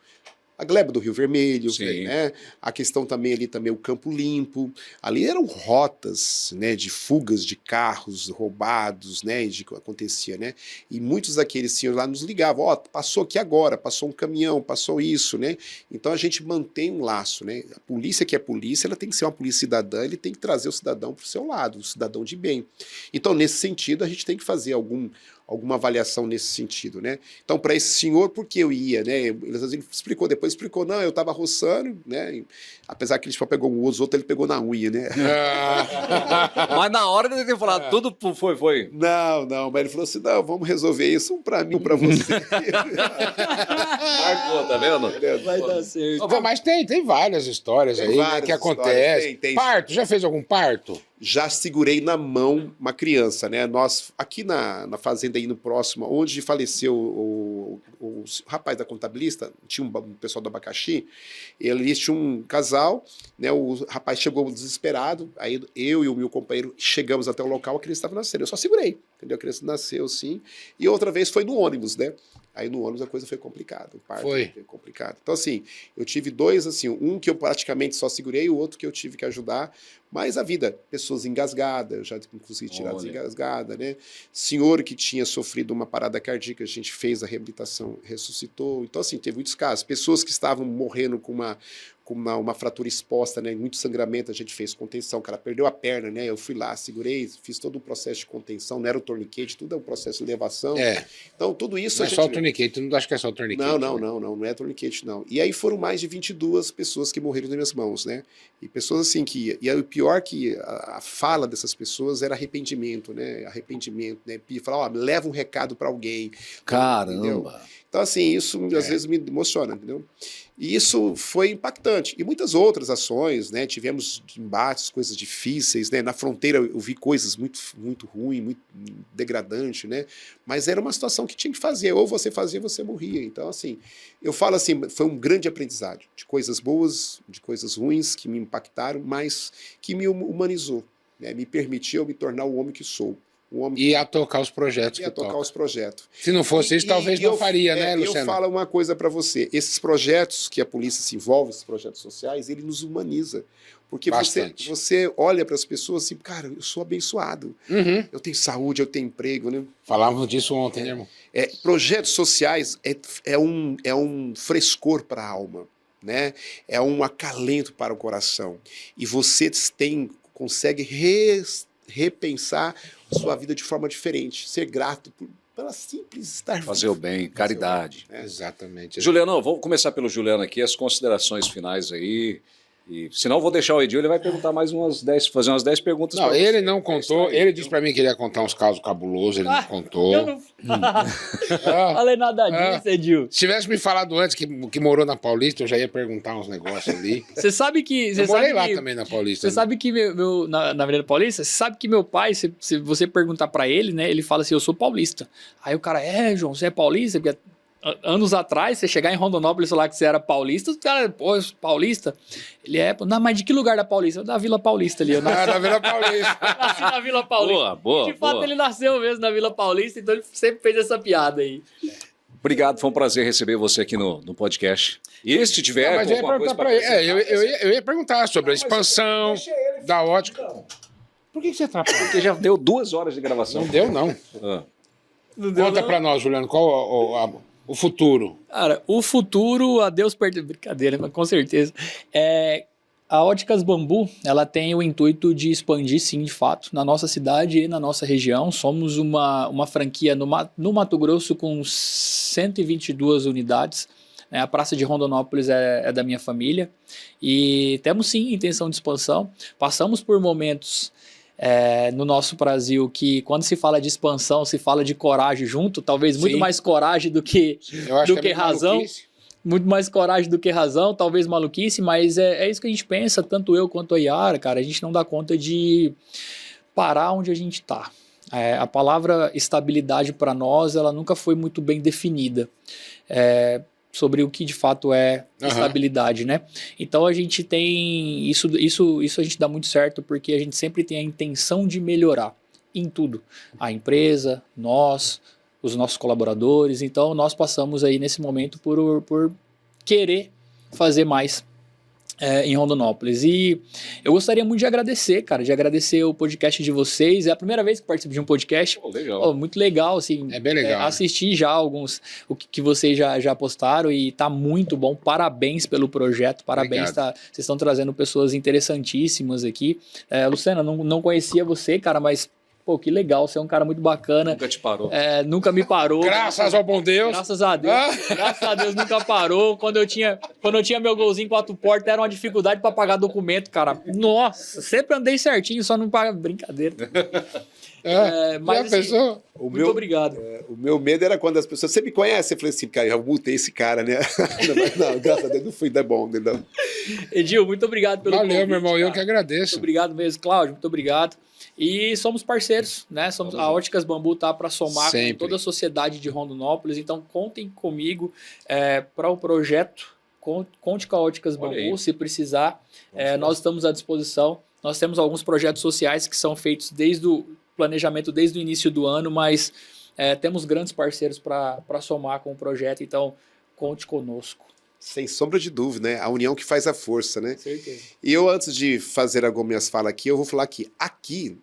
Speaker 3: a gleba do Rio Vermelho,
Speaker 2: Sim.
Speaker 3: né? A questão também ali, também o Campo Limpo. Ali eram rotas, né, de fugas de carros roubados, né, de que acontecia, né? E muitos daqueles senhores lá nos ligavam, ó, passou aqui agora, passou um caminhão, passou isso, né? Então a gente mantém um laço, né? A polícia que é polícia, ela tem que ser uma polícia cidadã, ele tem que trazer o cidadão para o seu lado, o cidadão de bem. Então, nesse sentido, a gente tem que fazer alguma avaliação nesse sentido, né? Então, para esse senhor, por que eu ia, né? Ele explicou, depois explicou, não, eu estava roçando, né? Apesar que ele só pegou um, os outros ele pegou na unha, né?
Speaker 2: Mas na hora de ter falado, tudo foi.
Speaker 3: Não, mas ele falou assim, não, vamos resolver isso, um para mim, um para você.
Speaker 2: Marcou, tá vendo?
Speaker 4: Vai dar certo.
Speaker 1: Pô, mas tem várias histórias
Speaker 3: Tem
Speaker 1: aí, né,
Speaker 3: várias
Speaker 1: que
Speaker 3: histórias,
Speaker 1: acontecem.
Speaker 3: tem.
Speaker 1: Parto, já fez algum parto?
Speaker 3: Já segurei na mão uma criança, né? Nós, aqui na fazenda aí no próximo, onde faleceu o rapaz da contabilista, tinha um pessoal do abacaxi, eles tinham um casal, né? O rapaz chegou desesperado, aí eu e o meu companheiro chegamos até o local, a criança estava nascendo, eu só segurei, entendeu? A criança nasceu, sim, e outra vez foi no ônibus, né? Aí no ônibus a coisa foi complicada, o parto foi complicado. Então assim, eu tive dois, assim, um que eu praticamente só segurei, o outro que eu tive que ajudar, mas a vida, pessoas engasgadas, eu já consegui tirar engasgada, né? Senhor que tinha sofrido uma parada cardíaca, a gente fez a reabilitação, ressuscitou. Então assim, teve muitos casos, pessoas que estavam morrendo com uma fratura exposta, né? Muito sangramento, a gente fez contenção, o cara perdeu a perna, né? Eu fui lá, segurei, fiz todo o processo de contenção, não era o torniquete, tudo é um processo de elevação. Então tudo isso
Speaker 1: não é só o torniquete, não acho que é só o torniquete.
Speaker 3: Não é torniquete, não. E aí foram mais de 22 pessoas que morreram nas minhas mãos, né? E pessoas assim que... E aí, o pior que a fala dessas pessoas era arrependimento, né? Falar, ó, leva um recado para alguém.
Speaker 2: Caramba!
Speaker 3: Entendeu? Então assim, isso às vezes me emociona, entendeu? E isso foi impactante. E muitas outras ações, né? Tivemos embates, coisas difíceis, né? Na fronteira eu vi coisas muito, muito ruins, muito degradantes, né? Mas era uma situação que tinha que fazer. Ou você fazia, ou você morria. Então, assim, eu falo assim, foi um grande aprendizado. De coisas boas, de coisas ruins que me impactaram, mas que me humanizou, né? Me permitiu me tornar o homem que sou.
Speaker 1: E a tocar os projetos.
Speaker 3: Os projetos.
Speaker 1: Se não fosse isso, talvez não faria, né, Luciano?
Speaker 3: Eu falo uma coisa para você. Esses projetos que a polícia se envolve, esses projetos sociais, ele nos humaniza. Porque você olha para as pessoas assim, cara, eu sou abençoado. Eu tenho saúde, eu tenho emprego, né?
Speaker 1: Falávamos disso ontem, né, irmão?
Speaker 3: Projetos sociais é um frescor para a alma, né? É um acalento para o coração. E você consegue repensar sua vida de forma diferente, ser grato pela simples estar vivo.
Speaker 2: Fazer o bem, caridade.
Speaker 1: Exatamente.
Speaker 2: Juliano, vamos começar pelo Juliano aqui, as considerações finais aí. E, senão eu vou deixar o Edil, ele vai perguntar mais fazer umas 10 perguntas.
Speaker 1: Não, ele não contou, ele disse pra mim que ele ia contar uns casos cabulosos, ele não contou.
Speaker 4: Eu não falei nada disso, Edil.
Speaker 1: Se tivesse me falado antes que morou na Paulista, eu já ia perguntar uns negócios ali.
Speaker 4: Você sabe que...
Speaker 1: Eu morei lá também na Paulista.
Speaker 4: Você sabe que na Avenida Paulista, você sabe que meu pai, se você perguntar pra ele, né, ele fala assim, eu sou paulista. Aí o cara, João, você é paulista? Porque anos atrás, você chegar em Rondonópolis e falar que você era paulista, o cara, pô, paulista? Ele não, mas de que lugar da Paulista? Da Vila Paulista ali.
Speaker 1: Da Vila Paulista.
Speaker 4: Nasci na Vila Paulista.
Speaker 2: Boa,
Speaker 4: de fato, ele nasceu mesmo na Vila Paulista, então ele sempre fez essa piada aí.
Speaker 2: Obrigado, foi um prazer receber você aqui no podcast. E se tiver
Speaker 1: mas
Speaker 2: alguma coisa
Speaker 1: pra ele, eu ia perguntar sobre a expansão da ótica. Por que você atrapalha?
Speaker 2: Porque já deu 2 horas de gravação.
Speaker 1: Não deu, não. Conta pra nós, Juliano, qual o futuro?
Speaker 4: Cara, o futuro, a Deus pertence. Brincadeira, mas com certeza. A Óticas Bambu, ela tem o intuito de expandir, sim, de fato, na nossa cidade e na nossa região. Somos uma franquia no Mato Grosso com 122 unidades. A Praça de Rondonópolis é da minha família. E temos, sim, intenção de expansão. Passamos por momentos no nosso Brasil que, quando se fala de expansão, se fala de coragem junto, talvez muito mais coragem do que razão. Muito mais coragem do que razão, talvez maluquice, mas é isso que a gente pensa, tanto eu quanto a Yara, cara. A gente não dá conta de parar onde a gente está. A palavra estabilidade para nós, ela nunca foi muito bem definida. Sobre o que de fato é estabilidade, né? Então a gente tem isso a gente dá muito certo porque a gente sempre tem a intenção de melhorar em tudo. A empresa, nós, os nossos colaboradores. Então nós passamos aí nesse momento por querer fazer mais em Rondonópolis. E eu gostaria muito de agradecer, cara, de agradecer o podcast de vocês. É a primeira vez que participo de um podcast.
Speaker 2: Legal.
Speaker 4: Muito legal, assim.
Speaker 1: É bem legal.
Speaker 4: Assisti já alguns, o que vocês já postaram e tá muito bom. Parabéns pelo projeto, parabéns. Vocês estão trazendo pessoas interessantíssimas aqui. Luciana, não conhecia você, cara, mas... Pô, que legal, você é um cara muito bacana.
Speaker 2: Nunca te parou.
Speaker 4: Nunca me parou.
Speaker 1: Graças ao bom Deus.
Speaker 4: Graças a Deus. Graças a Deus nunca parou. Quando eu tinha meu golzinho 4 portas, era uma dificuldade para pagar documento, cara. Nossa, sempre andei certinho, só não paga. Brincadeira. Mas assim, muito obrigado.
Speaker 3: O meu medo era quando as pessoas... Você me conhece? Eu falei assim, cara, eu multei esse cara, né? Não, graças a Deus não fui, não é bom. Não.
Speaker 4: Edil, muito obrigado pelo convite.
Speaker 1: Valeu, meu irmão,
Speaker 4: cara.
Speaker 1: eu que agradeço.
Speaker 4: Muito obrigado mesmo, Cláudio, muito obrigado. E somos parceiros, né? A Óticas Bambu tá para somar com toda a sociedade de Rondonópolis, então contem comigo para o projeto, conte com a Óticas Bambu, se precisar, nós estamos à disposição. Nós temos alguns projetos sociais que são feitos desde o planejamento, desde o início do ano, mas temos grandes parceiros para somar com o projeto, então conte conosco.
Speaker 3: Sem sombra de dúvida, né? A união que faz a força, né?
Speaker 4: Certeza.
Speaker 3: E eu, antes de fazer algumas minhas falas aqui, eu vou falar que aqui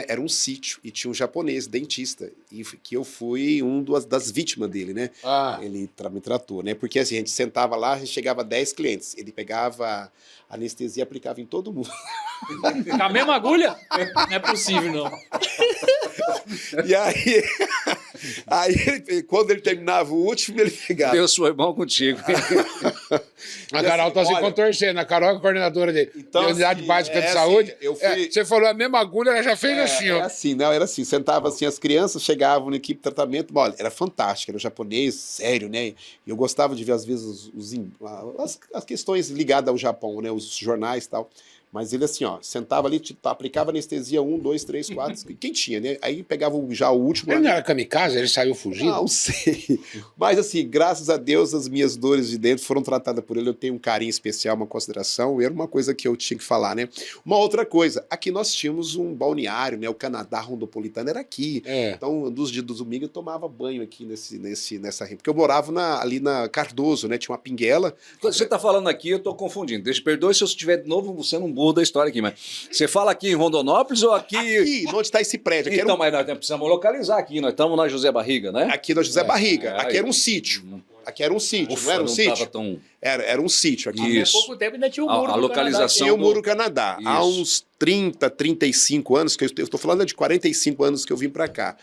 Speaker 3: era um sítio e tinha um japonês, dentista, e que eu fui das vítimas dele, né? Ele me tratou, né? Porque assim, a gente sentava lá, a gente chegava a 10 clientes, ele pegava anestesia e aplicava em todo mundo.
Speaker 4: Com a mesma agulha? Não é possível, não.
Speaker 3: E aí, quando ele terminava o último, ele pegava.
Speaker 2: Deus foi bom contigo.
Speaker 1: A Carol tá se contorcendo. A Carol é a coordenadora de unidade básica de saúde.
Speaker 3: Assim,
Speaker 1: você falou a mesma agulha, ela já fez assim, ó.
Speaker 3: Era assim. Sentava assim, as crianças chegavam na equipe de tratamento. Olha, era fantástico, era japonês, sério, né? E eu gostava de ver, às vezes, as questões ligadas ao Japão, né? Os jornais e tal. Mas ele assim, ó, sentava ali, aplicava anestesia 1, 2, 3, 4, quem tinha, né? Aí pegava já o último...
Speaker 1: Ele não era kamikaze? Ele saiu fugindo?
Speaker 3: Não sei. Mas assim, graças a Deus, as minhas dores de dentro foram tratadas por ele. Eu tenho um carinho especial, uma consideração. Era uma coisa que eu tinha que falar, né? Uma outra coisa, aqui nós tínhamos um balneário, né? O Canadá Rondopolitano era aqui. Então, dos dias do domingo, eu tomava banho aqui nessa rio. Porque eu morava ali na Cardoso, né? Tinha uma pinguela.
Speaker 2: Você tá falando aqui, eu tô confundindo. Perdoe se eu estiver de novo, você não da história aqui, mas você fala aqui em Rondonópolis ou aqui...
Speaker 3: Aqui, onde está esse prédio. Aqui
Speaker 2: então, mas nós precisamos localizar aqui, nós estamos na José Barriga, né?
Speaker 3: Aqui na José Barriga, aqui era um sítio. Aqui era um sítio,
Speaker 2: Ufa,
Speaker 3: não era um sítio?
Speaker 2: Tão...
Speaker 3: Era um sítio aqui.
Speaker 2: Isso.
Speaker 4: Há pouco tempo ainda tinha o muro
Speaker 2: a localização
Speaker 3: Tinha o Muro Canadá. Isso. Há uns 30, 35 anos, que eu estou falando de 45 anos que eu vim para cá.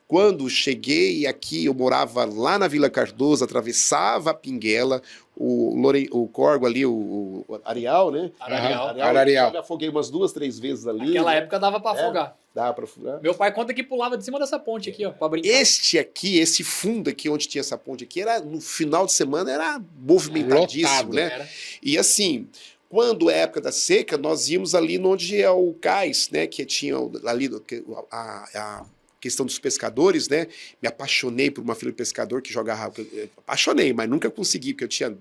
Speaker 3: Quando cheguei aqui, eu morava lá na Vila Cardoso, atravessava a Pinguela, o Corgo ali, o Areal, né?
Speaker 1: Areal.
Speaker 3: Eu afoguei umas 2, 3 vezes ali.
Speaker 4: Naquela época dava para afogar.
Speaker 3: Dava para afogar.
Speaker 4: Meu pai conta que pulava de cima dessa ponte aqui, ó, para brincar.
Speaker 3: Esse fundo aqui, onde tinha essa ponte aqui, era no final de semana, era movimentadíssimo,
Speaker 1: lotado,
Speaker 3: né?
Speaker 4: Era.
Speaker 3: E assim... Quando é época da seca, nós íamos ali onde é o cais, né? Que tinha ali a questão dos pescadores, né? Me apaixonei por uma filha de pescador que jogava... Apaixonei, mas nunca consegui, porque eu tinha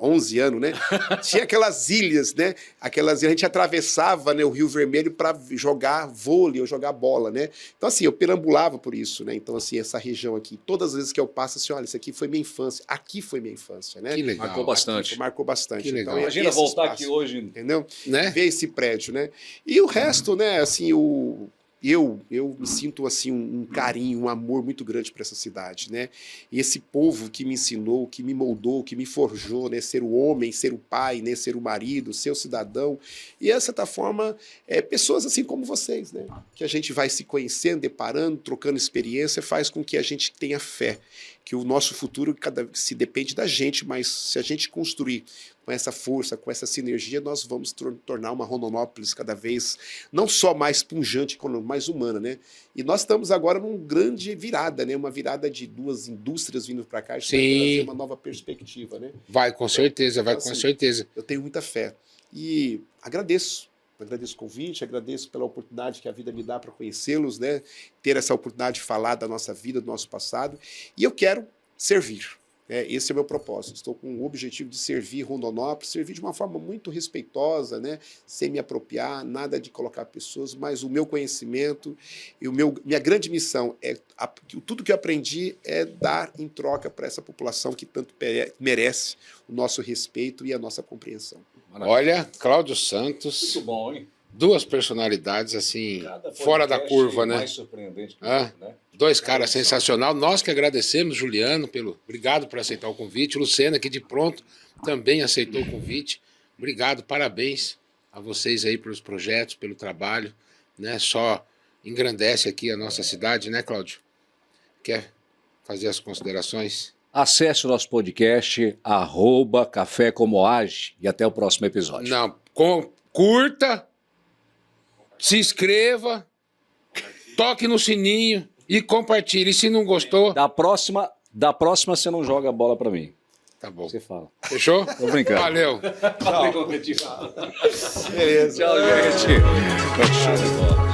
Speaker 3: 11 anos, né? Tinha aquelas ilhas, né? A gente atravessava, né, o Rio Vermelho para jogar vôlei ou jogar bola, né? Então, assim, eu perambulava por isso, né? Então, assim, essa região aqui, todas as vezes que eu passo, assim, olha, isso aqui foi minha infância. Aqui foi minha infância, né?
Speaker 1: Que legal.
Speaker 2: Marcou bastante.
Speaker 3: Marcou bastante.
Speaker 1: Que legal.
Speaker 3: Então,
Speaker 2: imagina voltar aqui hoje.
Speaker 3: Entendeu?
Speaker 1: Né?
Speaker 3: Ver esse prédio, né? E o resto, né, assim, eu me sinto assim um carinho, um amor muito grande para essa cidade, né? E esse povo que me ensinou, que me moldou, que me forjou, né? Ser o homem, ser o pai, né? Ser o marido, ser o cidadão. E, de certa forma, pessoas assim como vocês, né? Que a gente vai se conhecendo, deparando, trocando experiência, faz com que a gente tenha fé. Que o nosso futuro se depende da gente, mas se a gente construir com essa força, com essa sinergia, nós vamos tornar uma Rondonópolis cada vez, não só mais pujante, mais humana, né? E nós estamos agora numa grande virada, né? Uma virada de 2 indústrias vindo para cá, isso vai trazer uma nova perspectiva, né?
Speaker 1: Vai, com certeza, vai, com certeza.
Speaker 3: Eu tenho muita fé. E agradeço o convite, agradeço pela oportunidade que a vida me dá para conhecê-los, né? Ter essa oportunidade de falar da nossa vida, do nosso passado. E eu quero servir. Esse é o meu propósito. Estou com o objetivo de servir Rondonópolis, servir de uma forma muito respeitosa, né? Sem me apropriar, nada de colocar pessoas, mas o meu conhecimento e minha grande missão tudo que eu aprendi é dar em troca para essa população que tanto merece o nosso respeito e a nossa compreensão.
Speaker 1: Olha, Cláudio Santos.
Speaker 2: Muito bom, hein?
Speaker 1: Duas personalidades, assim,
Speaker 2: Cada
Speaker 1: fora da curva, né?
Speaker 2: mais surpreendente que
Speaker 1: Ah,
Speaker 2: outro, né?
Speaker 1: dois caras sensacional. Nós que agradecemos, Juliano, obrigado por aceitar o convite. Luciana, que de pronto também aceitou o convite. Obrigado, parabéns a vocês aí pelos projetos, pelo trabalho, né? Só engrandece aqui a nossa cidade, né, Cláudio? Quer fazer as considerações?
Speaker 2: Acesse o nosso podcast, @Café Como Age, e até o próximo episódio.
Speaker 1: Não, curta, se inscreva, toque no sininho e compartilhe. E se não gostou,
Speaker 2: Da próxima você não joga a bola pra mim.
Speaker 1: tá bom.
Speaker 2: Você fala.
Speaker 1: Fechou?
Speaker 2: Tô brincando.
Speaker 1: Valeu.
Speaker 2: Valeu, Tchau,
Speaker 3: Beleza.
Speaker 2: gente. Show de bola.